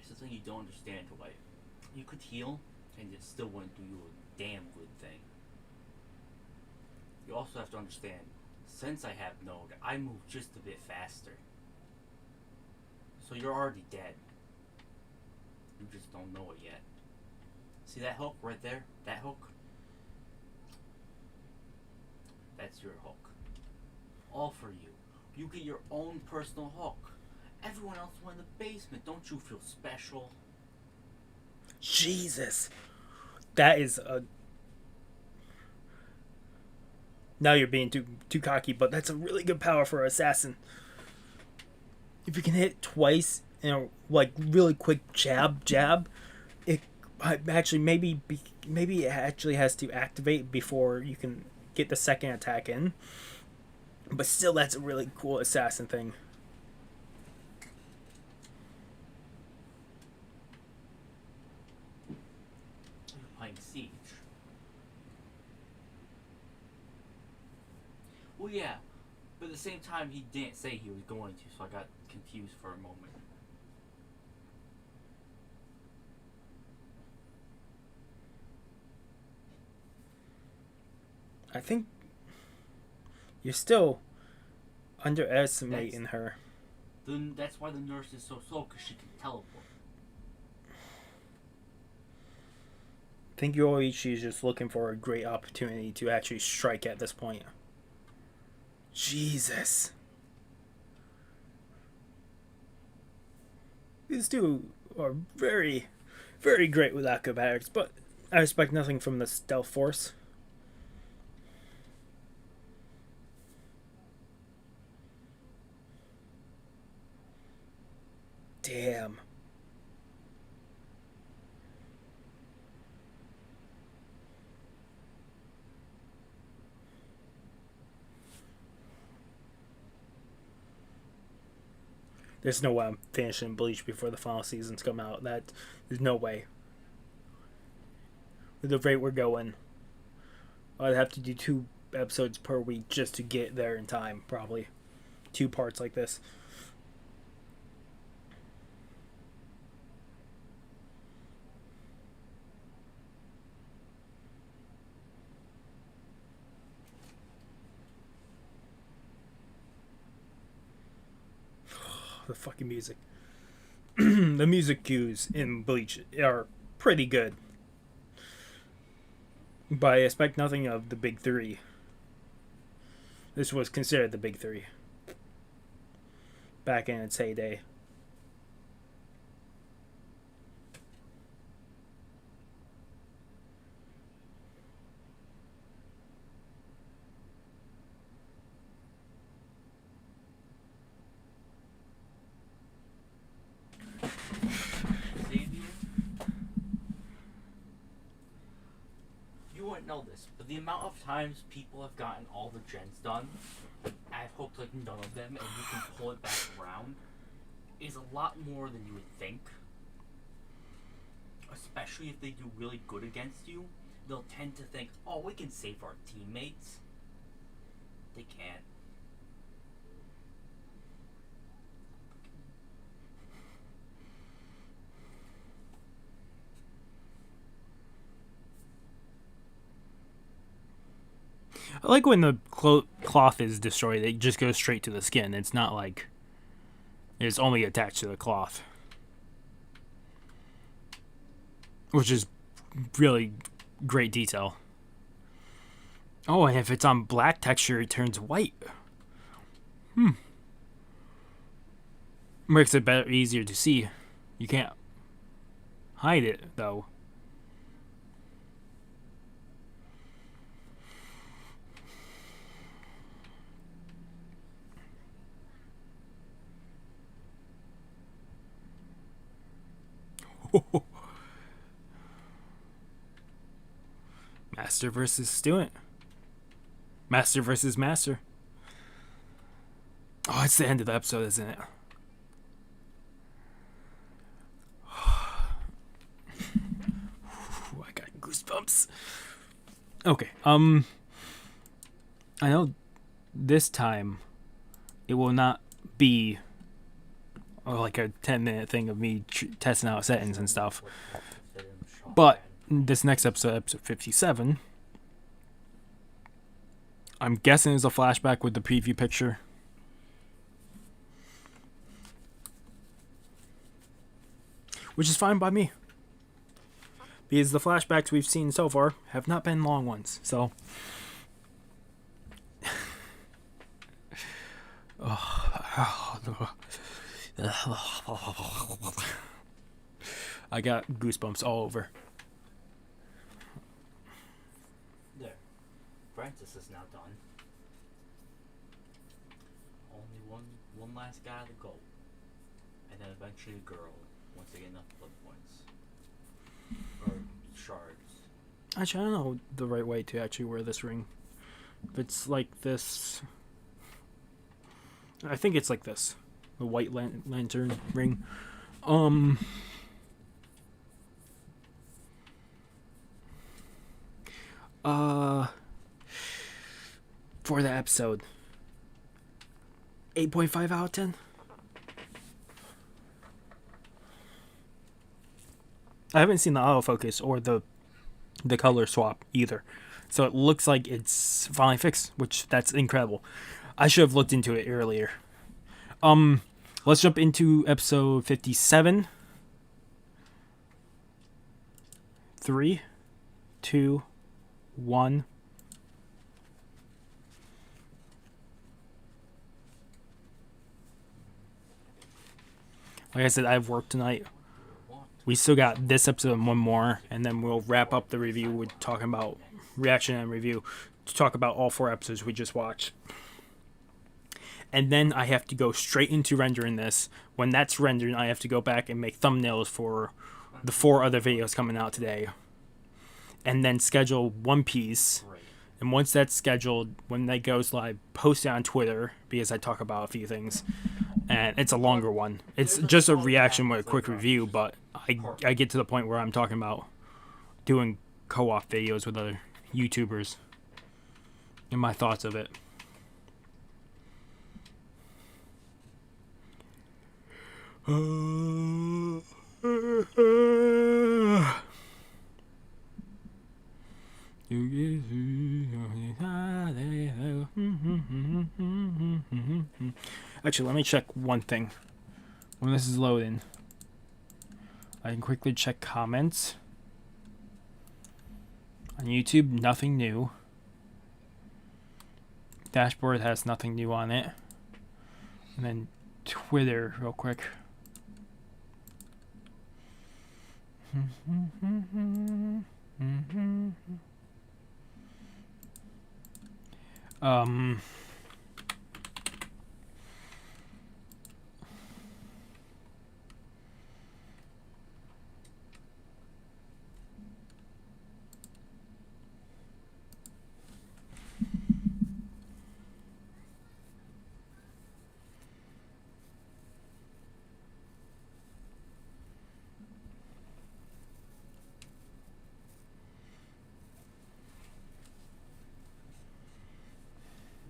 It's something you don't understand, Dwight. You could heal, and it still wouldn't do you a damn good thing. You also have to understand, since I have Node, I move just a bit faster. So you're already dead. You just don't know it yet. See that hook right there? That hook? That's your hook. All for you. You get your own personal hook. Everyone else went in the basement. Don't you feel special? Jesus. That is a... Now you're being too cocky, but that's a really good power for an assassin. If you can hit twice, like really quick jab, it actually maybe it actually has to activate before you can get the second attack in. But still, that's a really cool assassin thing. You're playing Siege. Well, yeah, but at the same time, he didn't say he was going to, so I got confused for a moment. I think you're still underestimating her. That's why the nurse is so slow, because she can teleport. I think Yoichi is just looking for a great opportunity to actually strike at this point. Jesus. These two are very, very great with acrobatics, but I expect nothing from the stealth force. Damn. There's no way I'm finishing Bleach before the final seasons come out. There's no way. With the rate we're going, I'd have to do 2 episodes per week just to get there in time, probably. 2 parts like this. The fucking music. The music cues in Bleach are pretty good. But I expect nothing of the big 3. This was considered the big 3 back in its heyday. Know this, but the amount of times people have gotten all the gens done, I've hoped like none of them, and you can pull it back around, is a lot more than you would think. Especially if they do really good against you, they'll tend to think, oh, we can save our teammates. They can't. I like when the cloth is destroyed, it just goes straight to the skin. It's not like it's only attached to the cloth, which is really great detail. Oh, and if it's on black texture, it turns white. Makes it better, easier to see. You can't hide it, though. Master versus student. Master versus master. Oh, it's the end of the episode, isn't it? I got goosebumps. Okay, I know this time it will not be like a 10-minute thing of me testing out settings and stuff. But this next episode, episode 57, I'm guessing is a flashback with the preview picture. Which is fine by me. Because the flashbacks we've seen so far have not been long ones, so... I got goosebumps all over. There. Francis is now done. Only one last guy to go. And then eventually a girl, once they get enough blood points. Or shards. Actually, I don't know the right way to actually wear this ring. If it's like this... I think it's like this. The white lantern ring. For the episode, 8.5 out of 10. I haven't seen the autofocus or the color swap either, so it looks like it's finally fixed, which that's incredible. I should have looked into it earlier. Let's jump into episode 57. 3, 2, 1. Like I said, I have work tonight. We still got this episode and one more, and then we'll wrap up the review with talking about reaction and review to talk about all 4 episodes we just watched. And then I have to go straight into rendering this. When that's rendered, I have to go back and make thumbnails for the 4 other videos coming out today. And then schedule One Piece. And once that's scheduled, when that goes live, post it on Twitter, because I talk about a few things. And it's a longer one. It's just a reaction with a quick review, but I get to the point where I'm talking about doing co-op videos with other YouTubers and my thoughts of it. Actually, let me check one thing. When this is loading, I can quickly check comments. On YouTube, nothing new. Dashboard has nothing new on it. And then Twitter, real quick.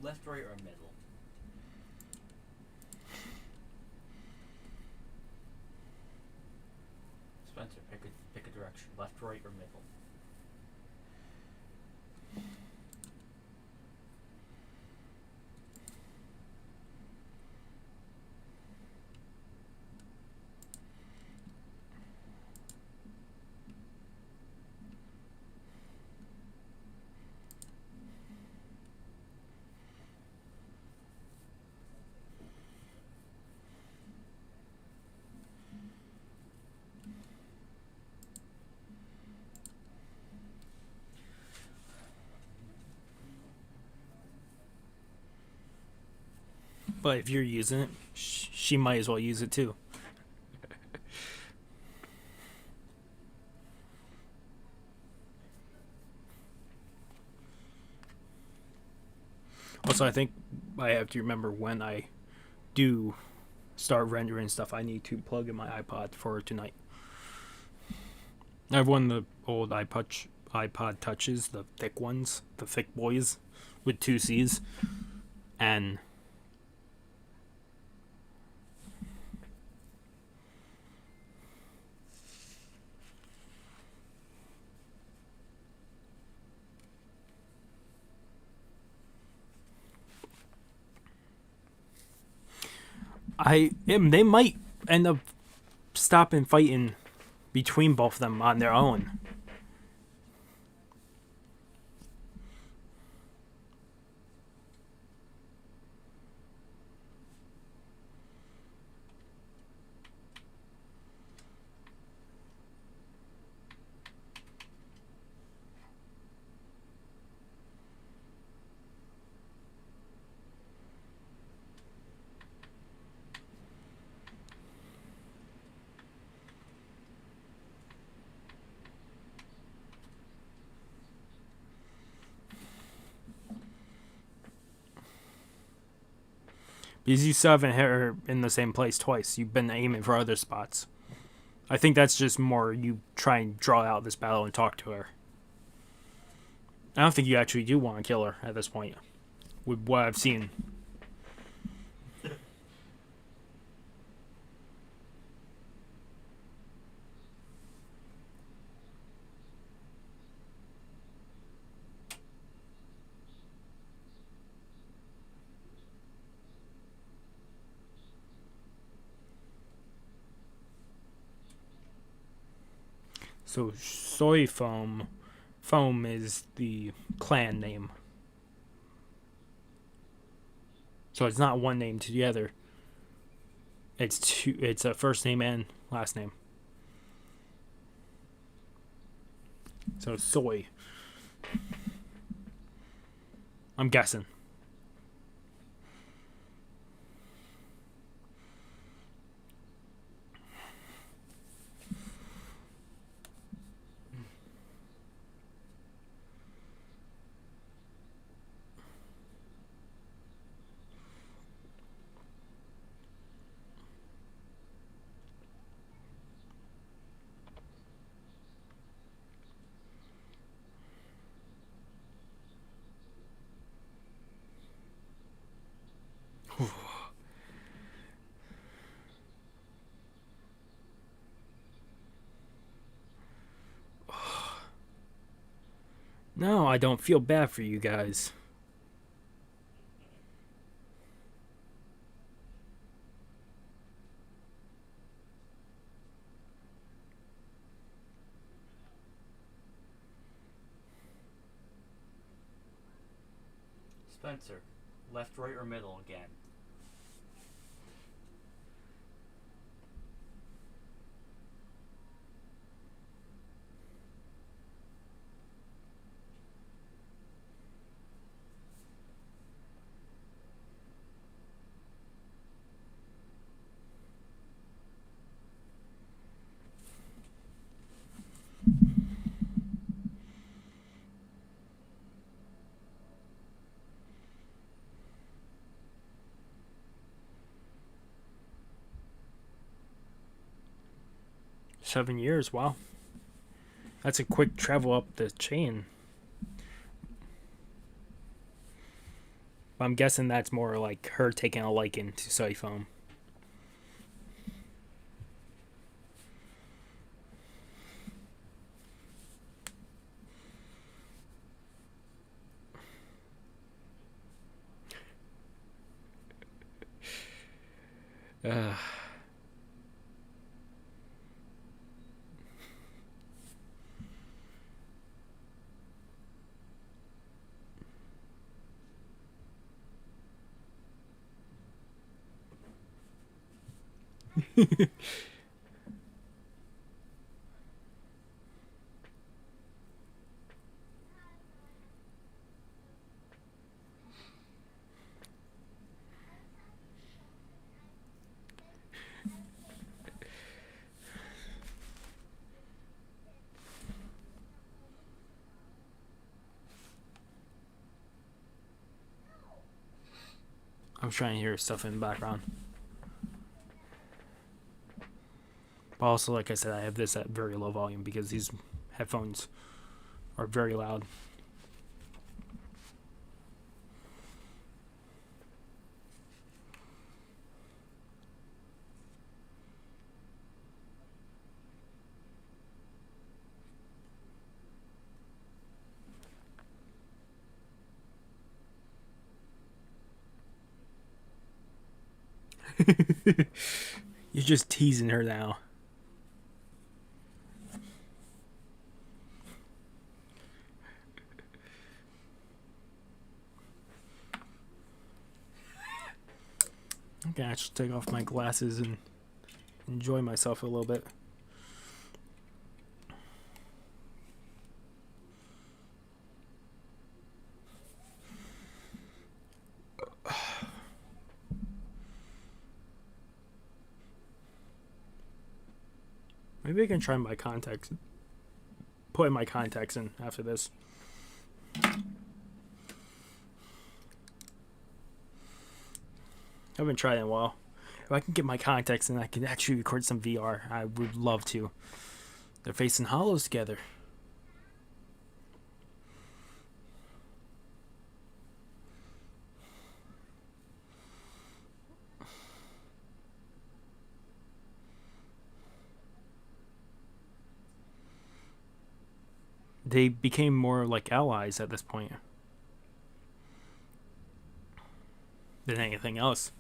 Left, right, or middle? Spencer, pick a direction. Left, right, or middle? But if you're using it, she might as well use it too. Also, I think I have to remember when I do start rendering stuff, I need to plug in my iPod for tonight. I have one of the old iPod Touches, the thick ones, the thick boys with 2 C's, and they might end up stopping fighting between both of them on their own. Because you still haven't hit her in the same place twice. You've been aiming for other spots. I think that's just more you try and draw out this battle and talk to her. I don't think you actually do want to kill her at this point, with what I've seen. So Soy Foam is the clan name. So it's not one name together. It's two. It's a first name and last name. So Soy. I'm guessing. No, I don't feel bad for you guys. Spencer, left, right, or middle again? Seven years, wow. That's a quick travel up the chain. I'm guessing that's more like her taking a liking to Soy Foam. Uh. I was trying to hear stuff in the background. But also, like I said, I have this at very low volume because these headphones are very loud. You're just teasing her now. Okay, I should take off my glasses and enjoy myself a little bit. Maybe I can try my contacts. Put my contacts in after this. I haven't tried in a while. If I can get my contacts in, I can actually record some VR. I would love to. They're facing hollows together. They became more like allies at this point than anything else.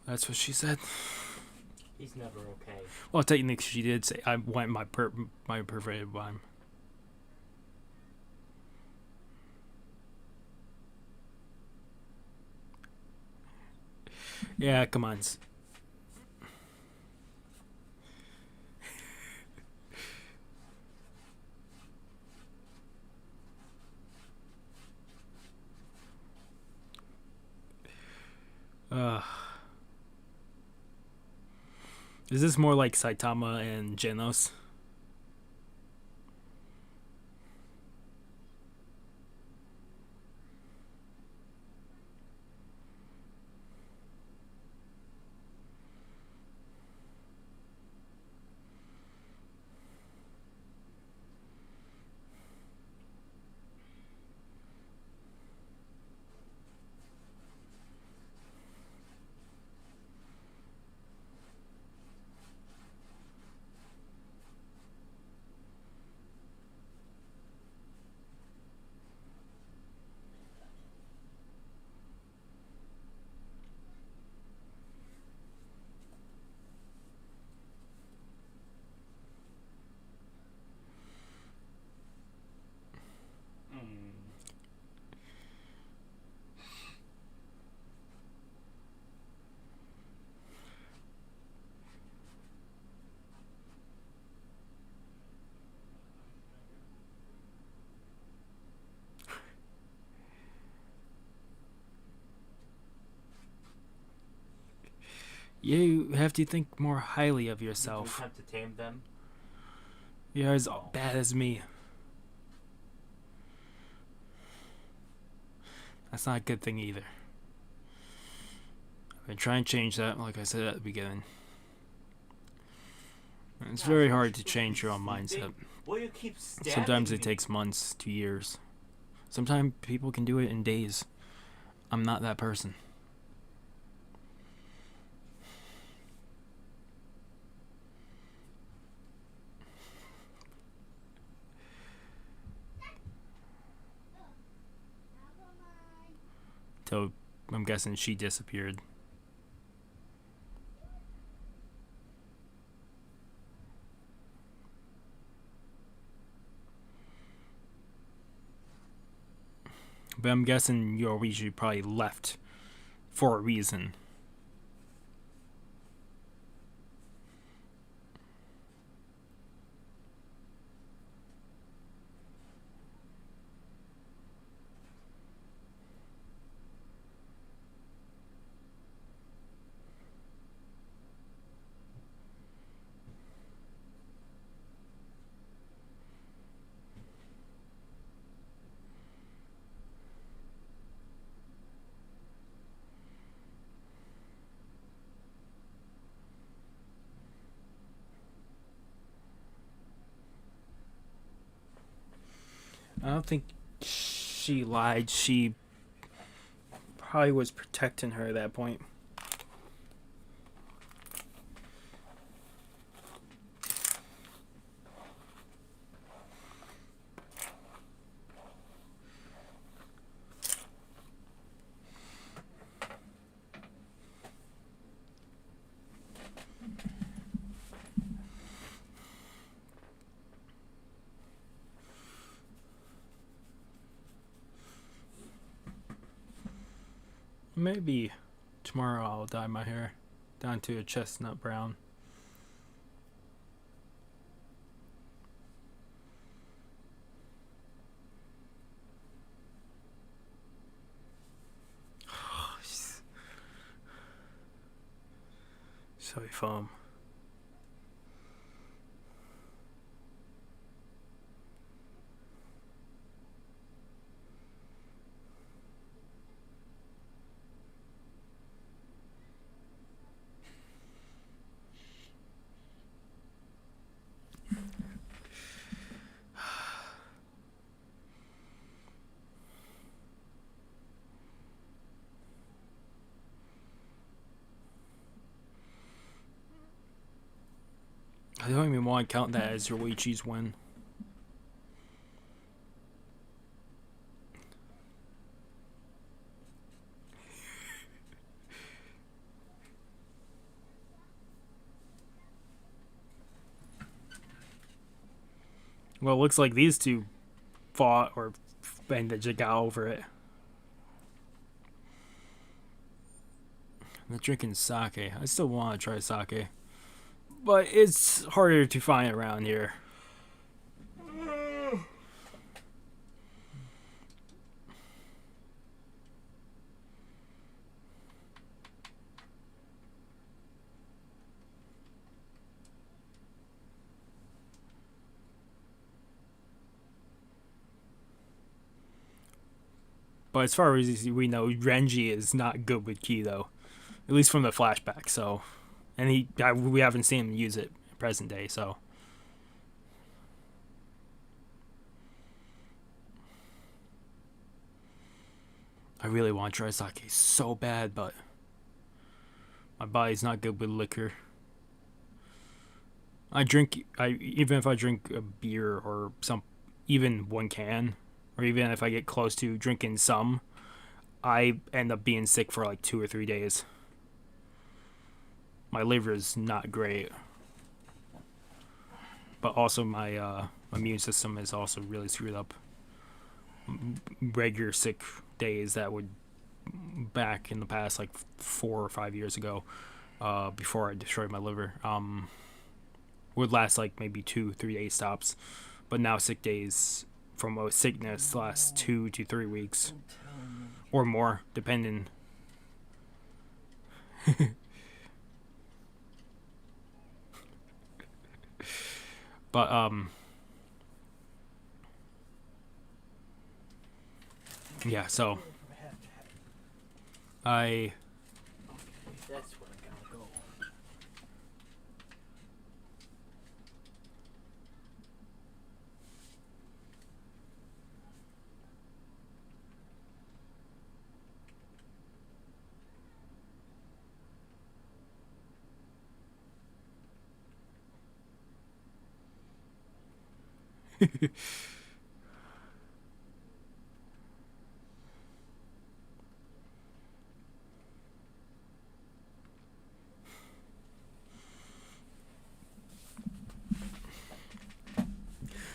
That's what she said. He's never okay. Well, technically, she did say I want my perforated rhyme. Yeah, come on. Is this more like Saitama and Genos? You have to think more highly of yourself. You have to tame them. You're as bad as me. That's not a good thing either. I've been trying to change that, like I said at the beginning. And it's very hard to change your own mindset. Will you keep stabbing Sometimes me? it takes months to years. Sometimes people can do it in days. I'm not that person. So I'm guessing she disappeared. But I'm guessing Yoichi probably left for a reason. don't think she lied. She probably was protecting her at that point. Maybe tomorrow I'll dye my hair down to a chestnut brown. Soy foam. I don't even want to count that as your Luigi's win. Well, it looks like these two fought or bandaged got over it. I'm drinking sake. I still want to try sake, but it's harder to find around here. But as far as we know, Renji is not good with ki though, at least from the flashback. So, and we haven't seen him use it present day. So, I really want to try sake so bad, but my body's not good with liquor. Even if I drink a beer or even one can, or even if I get close to drinking some, I end up being sick for like 2 or 3 days. My liver is not great, but also my immune system is also really screwed up. Regular sick days that would back in the past, like 4 or 5 years ago, before I destroyed my liver, would last like maybe 2-3 day stops, but now sick days from a sickness last 2 to 3 weeks or more, depending. But yeah, so I That's where I gotta go.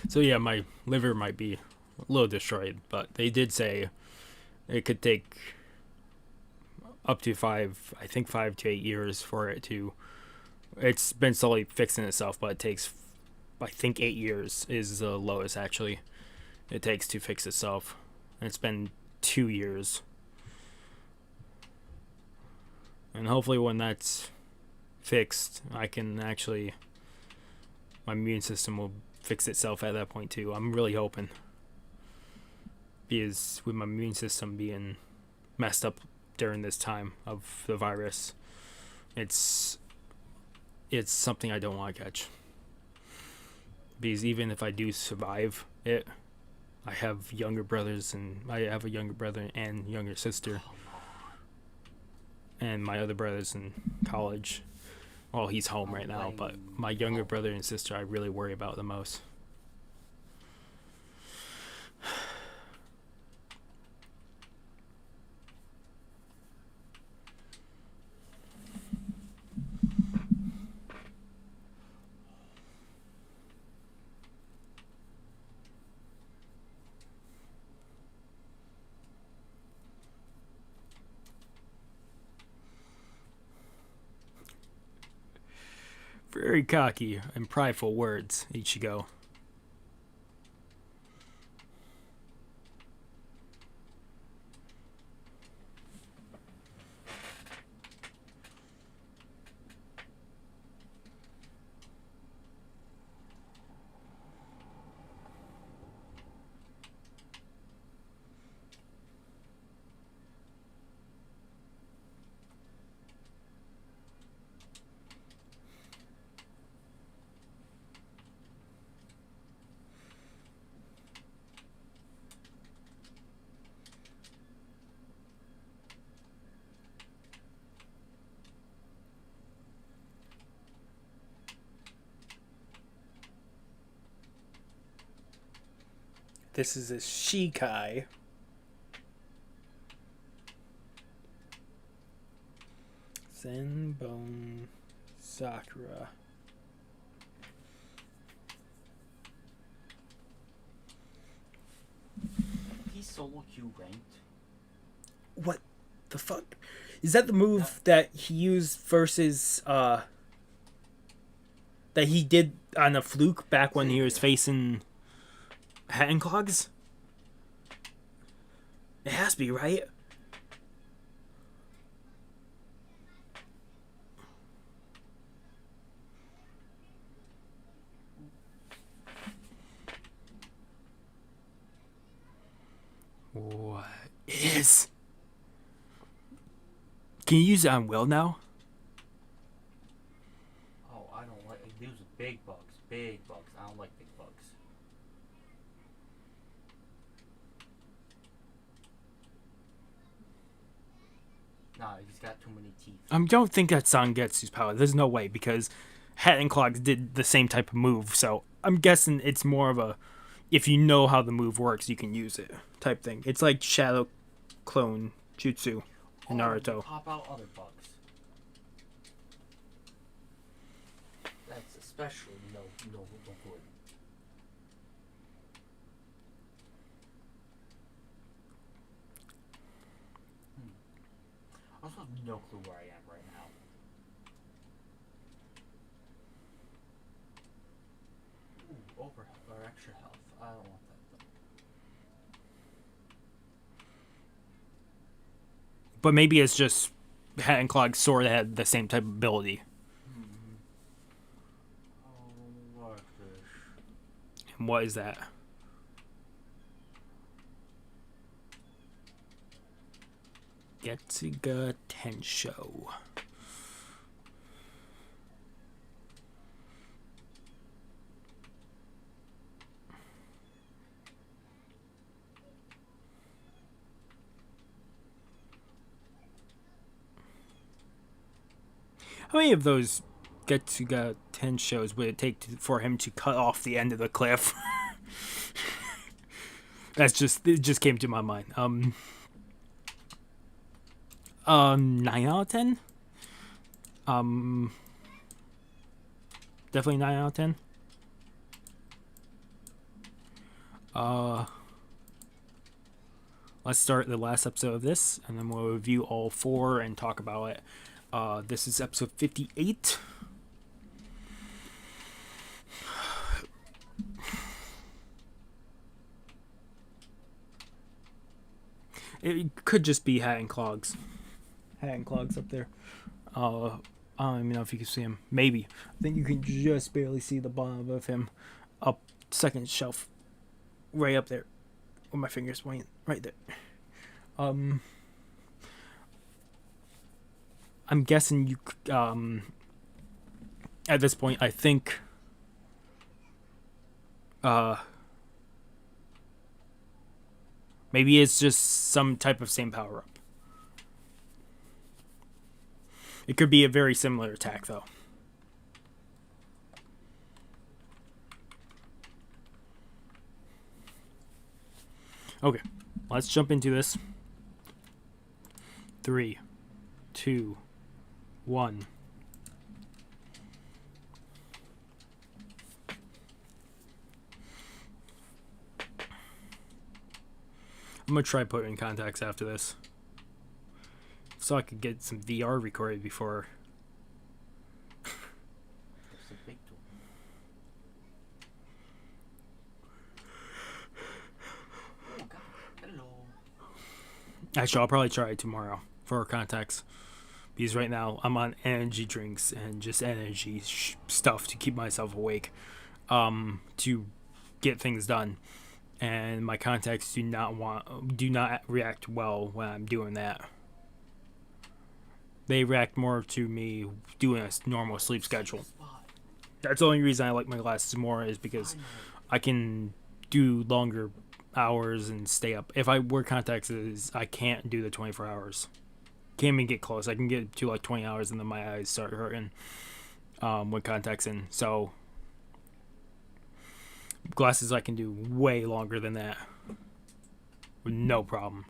so yeah, my liver might be a little destroyed, but they did say it could take up to 5 to 8 years for it to. It's been slowly fixing itself, but it takes, I think, 8 years is the lowest actually it takes to fix itself. And it's been 2 years, and hopefully when that's fixed, I can actually, my immune system will fix itself at that point too. I'm really hoping, because with my immune system being messed up during this time of the virus, it's something I don't want to catch. Because even if I do survive it, I have younger brothers, and I have a younger brother and younger sister, and my other brother's in college. Well, he's home right now, but my younger brother and sister I really worry about the most. Very cocky and prideful words, Ichigo. This is a Shikai. Senbonzakura. He's solo queue ranked. What the fuck? Is that the move that he used versus that he did on a fluke back when he was facing Hat and Clogs? It has to be, right? What is? Can you use it on Will now? Oh, I don't like. These are big bugs. Big bugs. I don't like big bugs. Nah, he's got too many teeth. I don't think that's Zangetsu's power. There's no way, because Hat and Clogs did the same type of move, so I'm guessing it's more of a, if you know how the move works, you can use it type thing. It's like Shadow Clone Jutsu in Naruto. Pop out other bugs. That's especially no good. I also have no clue where I am right now. Ooh, over or extra health. I don't want that though. But maybe it's just Hat and Clog's sword had the same type of ability. Oh, what this? And what is that? Getsuga Tensho. How many of those Getsuga Tenshos would it take for him to cut off the end of the cliff? It just came to my mind. 9 out of 10. Definitely 9 out of 10. Let's start the last episode of this, and then we'll review all 4 and talk about it. This is episode 58. It could just be Hat and Clogs. Hat and Clogs up there. I don't even know if you can see him. Maybe. I think you can just barely see the bottom of him. Up second shelf. Right up there. Where my finger's pointing. Right there. I'm guessing you at this point, I think Maybe it's just some type of same power up. It could be a very similar attack though. Okay, let's jump into this. 3, 2, 1. I'm gonna try putting contacts after this, so I could get some VR recorded before. It's a big tool. Oh God! Hello. Actually, I'll probably try it tomorrow for contacts, because right now I'm on energy drinks and just energy stuff to keep myself awake, to get things done. And my contacts do not react well when I'm doing that. They react more to me doing a normal sleep schedule. That's the only reason I like my glasses more, is because I can do longer hours and stay up. If I wear contacts, I can't do the 24 hours. Can't even get close. I can get to like 20 hours and then my eyes start hurting with contacts in. So glasses I can do way longer than that with no problem.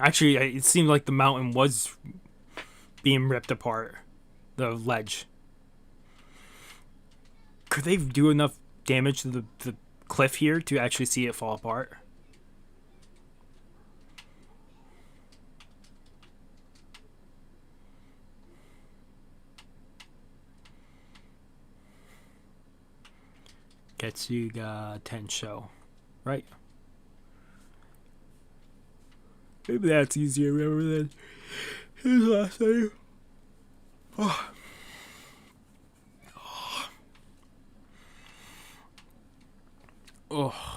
Actually, it seemed like the mountain was being ripped apart. The ledge. Could they do enough damage to the cliff here to actually see it fall apart? Getsuga Tensho. Right? Maybe that's easier to remember than his last name. Oh. Oh.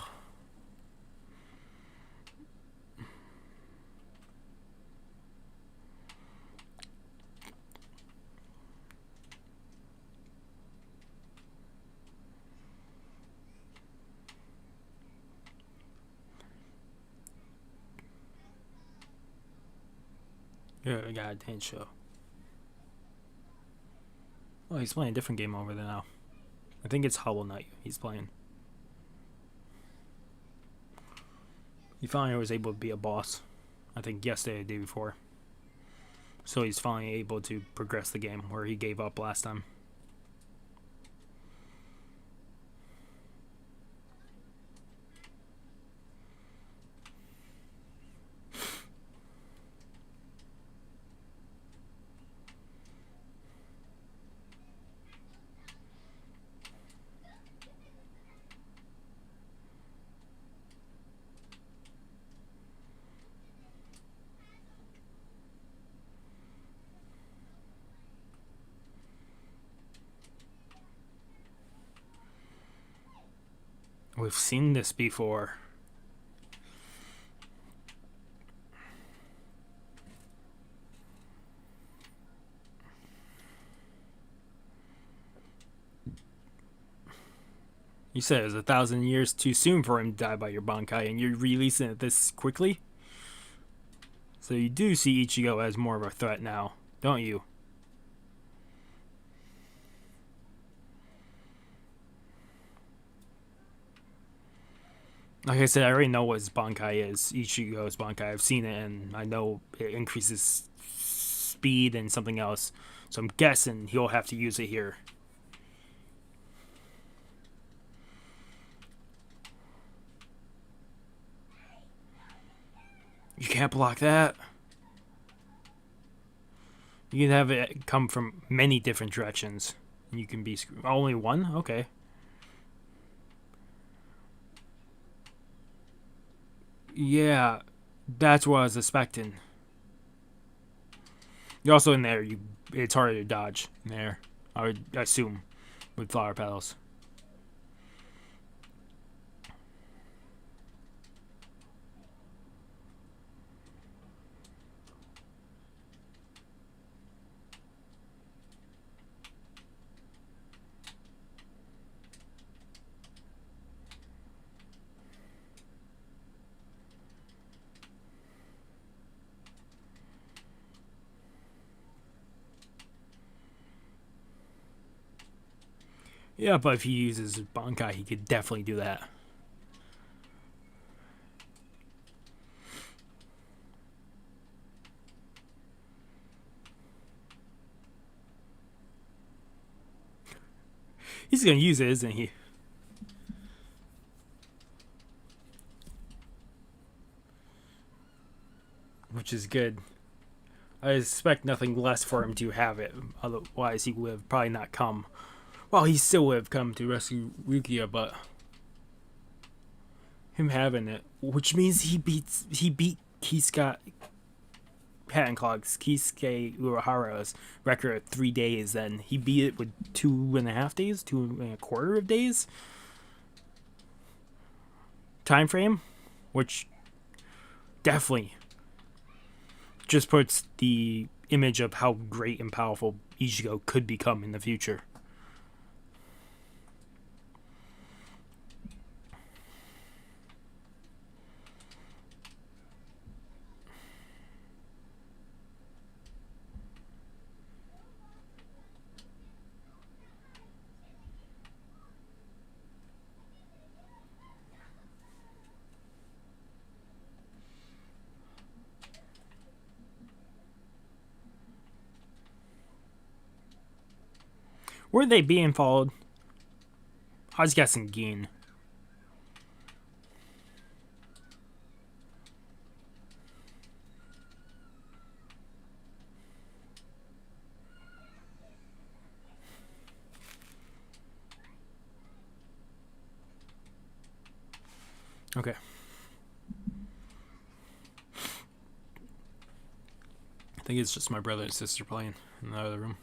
Yeah, I got a Tensho. Oh, he's playing a different game over there now. I think it's Hollow Knight he's playing. He finally was able to be a boss. I think yesterday or the day before. So he's finally able to progress the game where he gave up last time. We've seen this before. You said it was 1,000 years too soon for him to die by your Bankai, and you're releasing it this quickly? So you do see Ichigo as more of a threat now, don't you? Like I said, I already know what his Bankai is. Ichigo's Bankai. I've seen it, and I know it increases speed and something else. So I'm guessing he'll have to use it here. You can't block that. You can have it come from many different directions. And you can be only one? Okay. Yeah, that's what I was expecting. You're also in there. It's harder to dodge in there, I would assume, with flower petals. Yeah, but if he uses Bankai, he could definitely do that. He's gonna use it, isn't he? Which is good. I expect nothing less for him to have it. Otherwise, he would have probably not come. Well, he still would have come to rescue Rukia, but him having it, which means he beat Kisuke Kisuke Urahara's record of 3 days. Then he beat it with 2.5 days, 2.25 of days time frame, which definitely just puts the image of how great and powerful Ichigo could become in the future. Were they being followed? I was guessing Gin. Okay. I think it's just my brother and sister playing in the other room.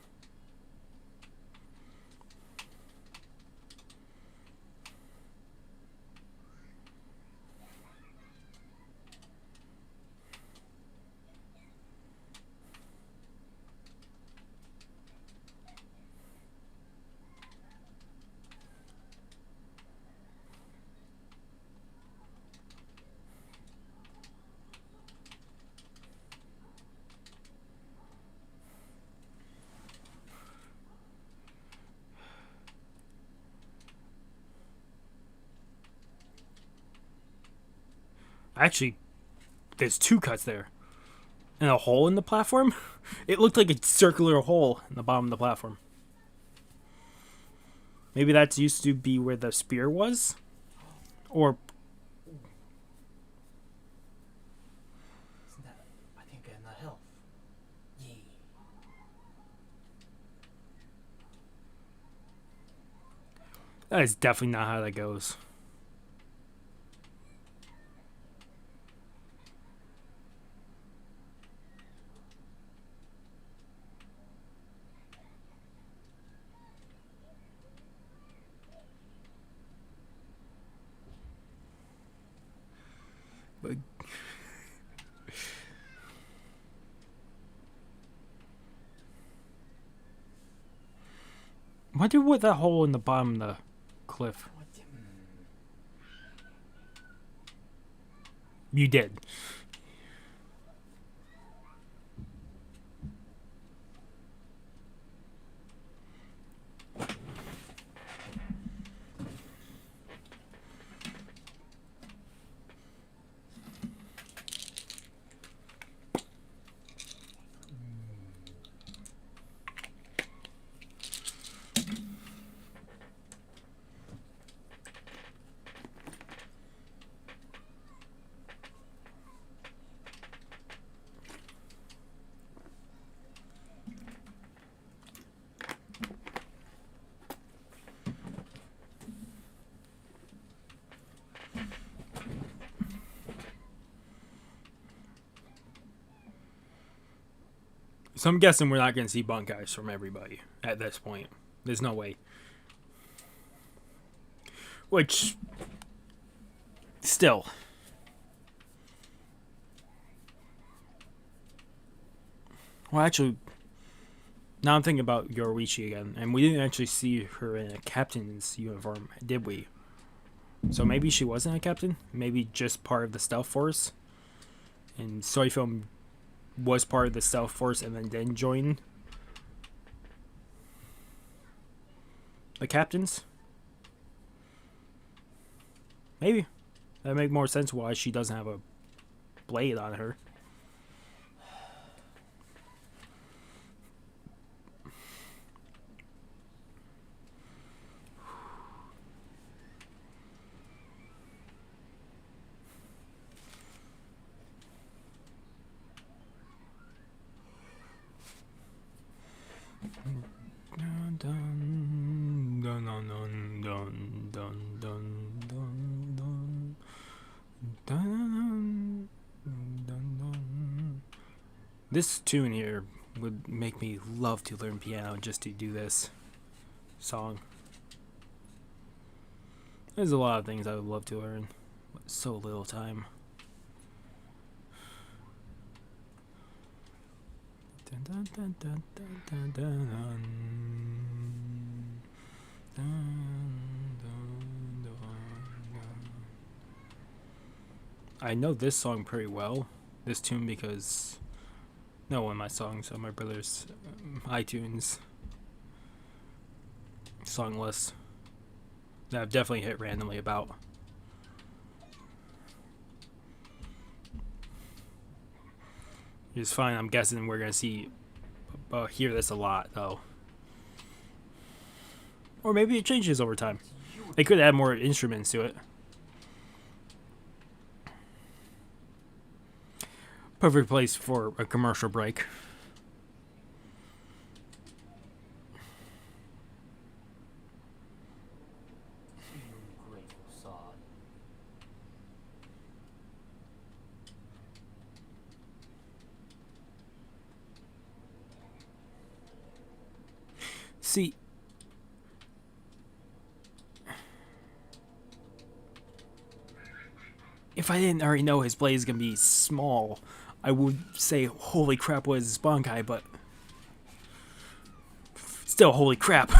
Actually, there's 2 cuts there. And a hole in the platform? It looked like a circular hole in the bottom of the platform. Maybe that used to be where the spear was? Or... Isn't that, I think, in the health? Yee. That is definitely not how that goes. But wonder what that hole in the bottom of the cliff. You did. So I'm guessing we're not going to see Bankais from everybody at this point. There's no way. Which, still. Well, actually, now I'm thinking about Yoruichi again, and we didn't actually see her in a captain's uniform, did we? So maybe she wasn't a captain? Maybe just part of the stealth force? And Soifilm was part of the stealth force and then joined the captains? Maybe. That'd make more sense why she doesn't have a blade on her. Dun, dun, dun, dun, dun, dun, dun, dun, dun, dun, dun, dun. This tune here would make me love to learn piano just to do this song. There's a lot of things I would love to learn, but so little time. Dun, dun, dun, dun, dun, dun, dun, dun, dun, dun. I know this song pretty well, this tune, because no one of my songs on my brother's iTunes song list that I've definitely hit randomly about. It's fine. I'm guessing we're gonna hear this a lot though, or maybe it changes over time. They could add more instruments to it. Perfect place for a commercial break. See, if I didn't already know his blade is gonna be small, I would say, holy crap, what is this Bankai, but still, holy crap.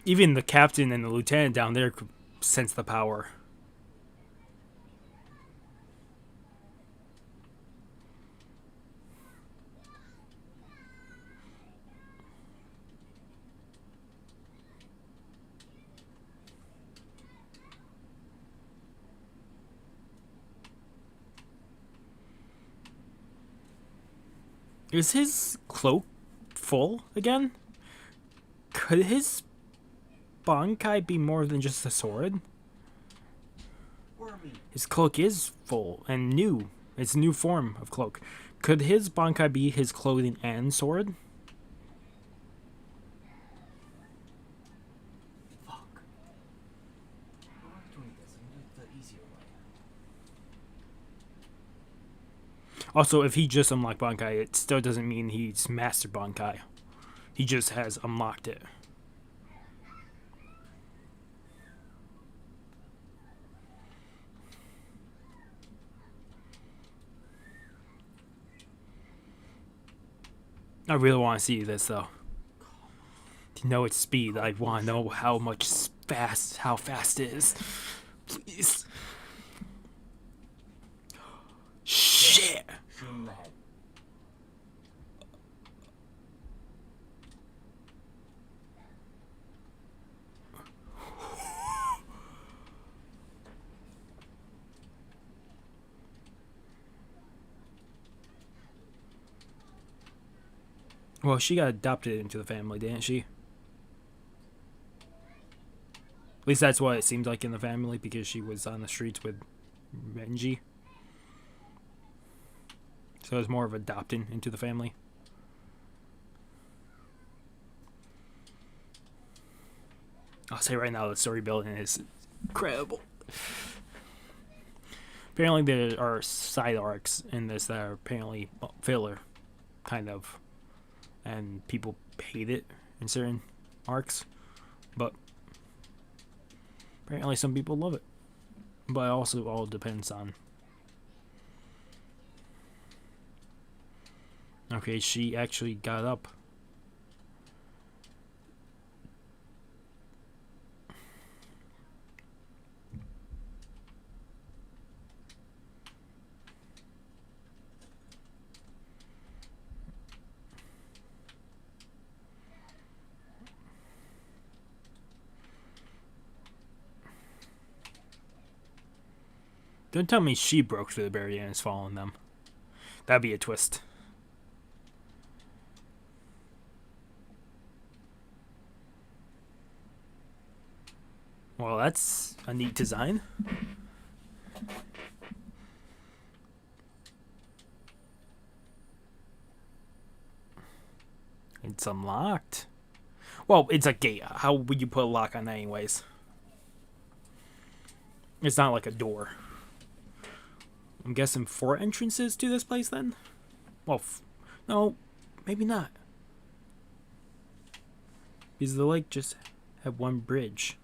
Even the captain and the lieutenant down there could sense the power. Is his cloak full again? Could his Bankai be more than just a sword? His cloak is full and new. It's a new form of cloak. Could his Bankai be his clothing and sword? Fuck. I'm not doing this. I'm doing the easier way. Also, if he just unlocked Bankai, it still doesn't mean he's Master Bankai. He just has unlocked it. I really want to see this though. To know its speed, I want to know how fast it is. Please. Shit. Shoot him in the head. Well, she got adopted into the family, didn't she? At least that's what it seemed like in the family, because she was on the streets with Renji. So it was more of adopting into the family. I'll say right now, the story building is incredible. Apparently there are side arcs in this that are apparently filler. kind of, and people hate it in certain arcs, but apparently some people love it. But it also all depends on. Okay, she actually got up. Don't tell me she broke through the barrier and is following them. That'd be a twist. Well, that's a neat design. It's unlocked. Well, it's a gate. How would you put a lock on that anyways? It's not like a door. I'm guessing 4 entrances to this place then? Well, no, maybe not. Because the lake just had one bridge.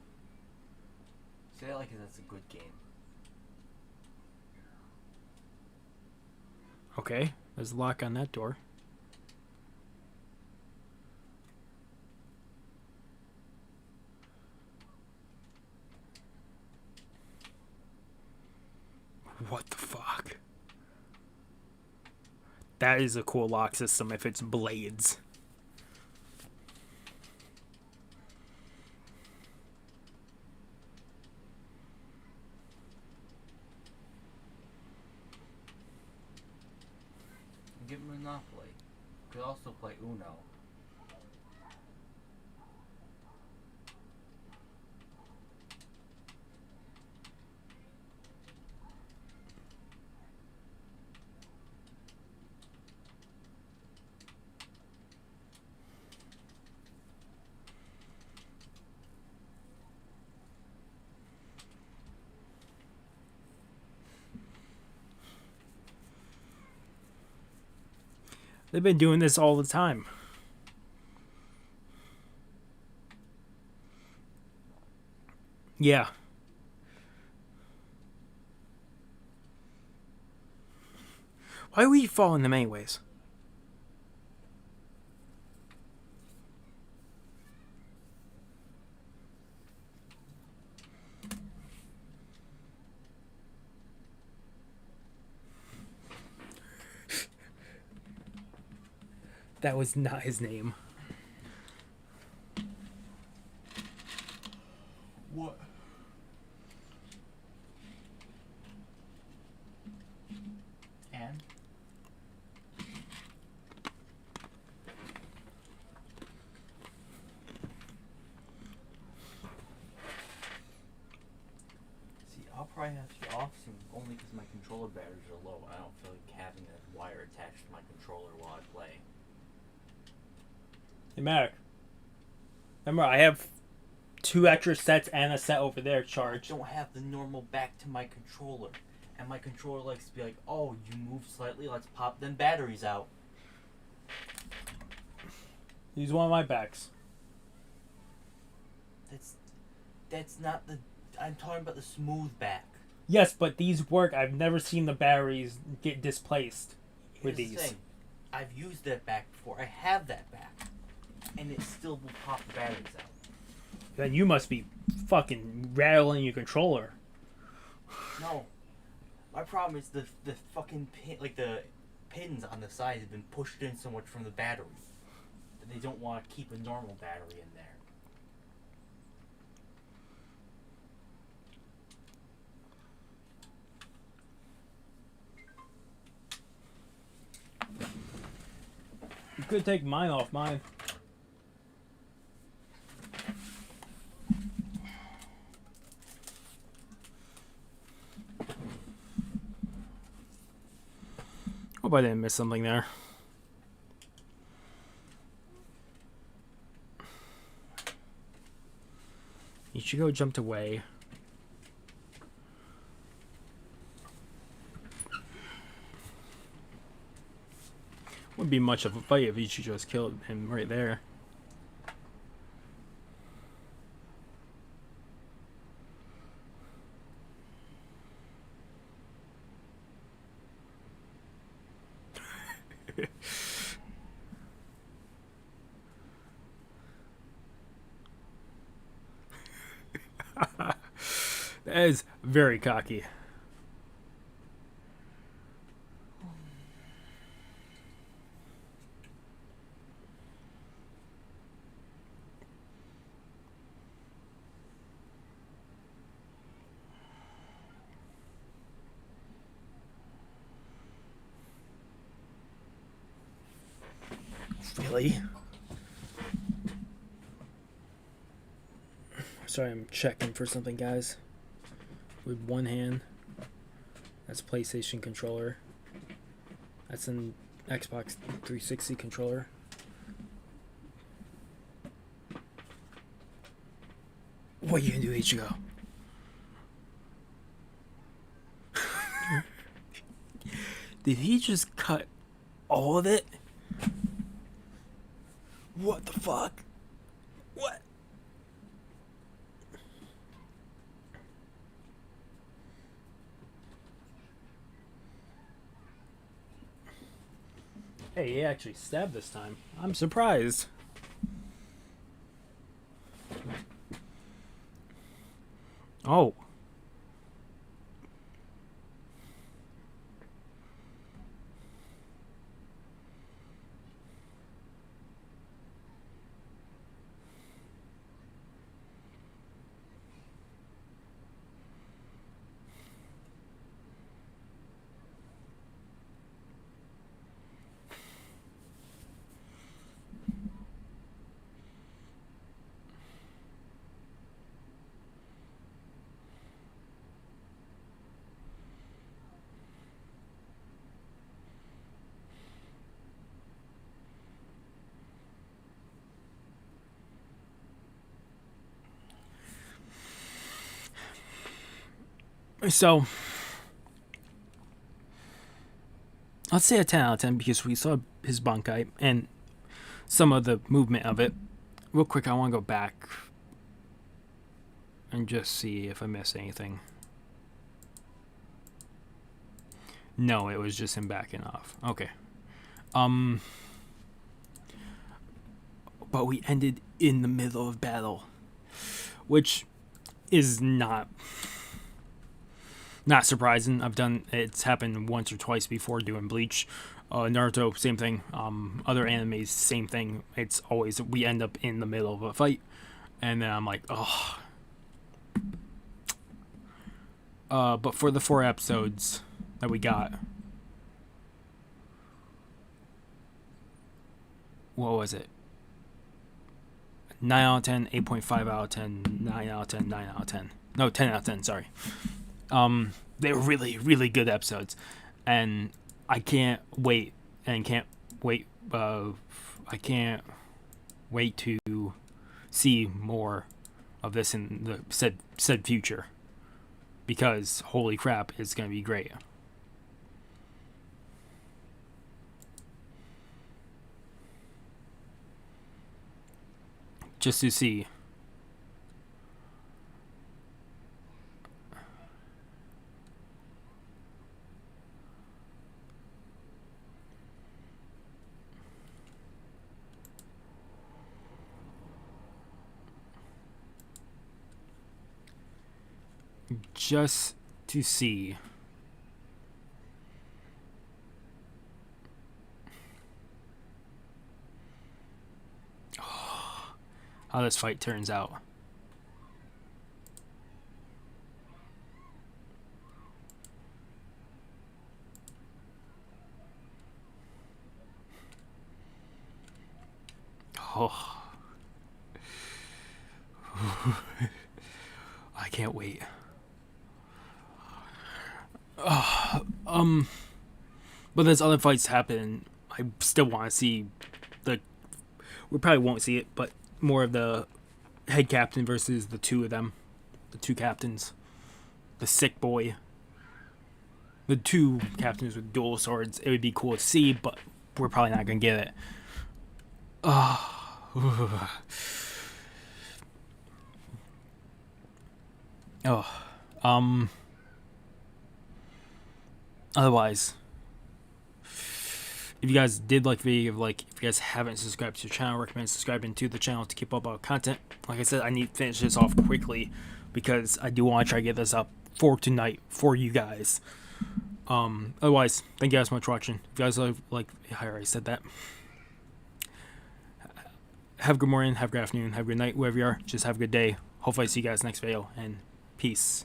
Say it like that's a good game. Okay, there's a lock on that door. What the fuck? That is a cool lock system if it's blades. Get Monopoly. Could also play Uno. They've been doing this all the time. Yeah. Why would you fall in them anyways? That was not his name. What? And? See, I'll probably have you off soon, only because my controller batteries are low. I don't feel like having a wire attached to my controller while I play. Hey, Marek. Remember, I have 2 extra sets and a set over there charged. I don't have the normal back to my controller. And my controller likes to be like, oh, you move slightly, let's pop them batteries out. Use one of my backs. That's not the... I'm talking about the smooth back. Yes, but these work. I've never seen the batteries get displaced with Here's the these. thing. I've used that back before. I have that back. And it still will pop the batteries out. Then you must be fucking rattling your controller. No. My problem is the fucking pin, like the pins on the side have been pushed in so much from the battery that they don't want to keep a normal battery in there. You could take mine off mine. Hope I didn't miss something there. Ichigo jumped away. What Wouldn't be much of a fight if you just killed him right there. That is very cocky. Really? Sorry, I'm checking for something, guys. With one hand. That's a PlayStation controller. That's an Xbox 360 controller. What are you gonna do, Ichigo? Did he just cut all of it? What the fuck? What? Hey, he actually stabbed this time. I'm surprised. Oh. So, let's say a 10 out of 10 because we saw his Bankai and some of the movement of it. Real quick, I want to go back and just see if I missed anything. No, it was just him backing off. Okay. But we ended in the middle of battle, which is not surprising. It's happened once or twice before doing Bleach. Naruto, same thing. Other animes, same thing. It's always we end up in the middle of a fight, and then I'm like, oh. But for the 4 episodes that we got, what was it? 9 out of 10, 8.5 out of 10, 9 out of 10, 9 out of 10. No, 10 out of 10, sorry. They were really, really good episodes. And I can't wait I can't wait to see more of this in the said future. Because, holy crap, it's going to be great. Just to see. Just to see. How this fight turns out. Oh. I can't wait. But as other fights happen, I still want to see we probably won't see it, but more of the head captain versus the two of them. The two captains. The sick boy. The two captains with dual swords. It would be cool to see, but we're probably not gonna get it. Oh. Otherwise, if you guys did like the video, if you guys haven't subscribed to the channel, I recommend subscribing to the channel to keep up our content. Like I said, I need to finish this off quickly because I do want to try to get this up for tonight for you guys. Otherwise, thank you guys so much for watching. If you guys I already said that. Have a good morning, have a good afternoon, have a good night, wherever you are. Just have a good day. Hopefully I see you guys next video, and peace.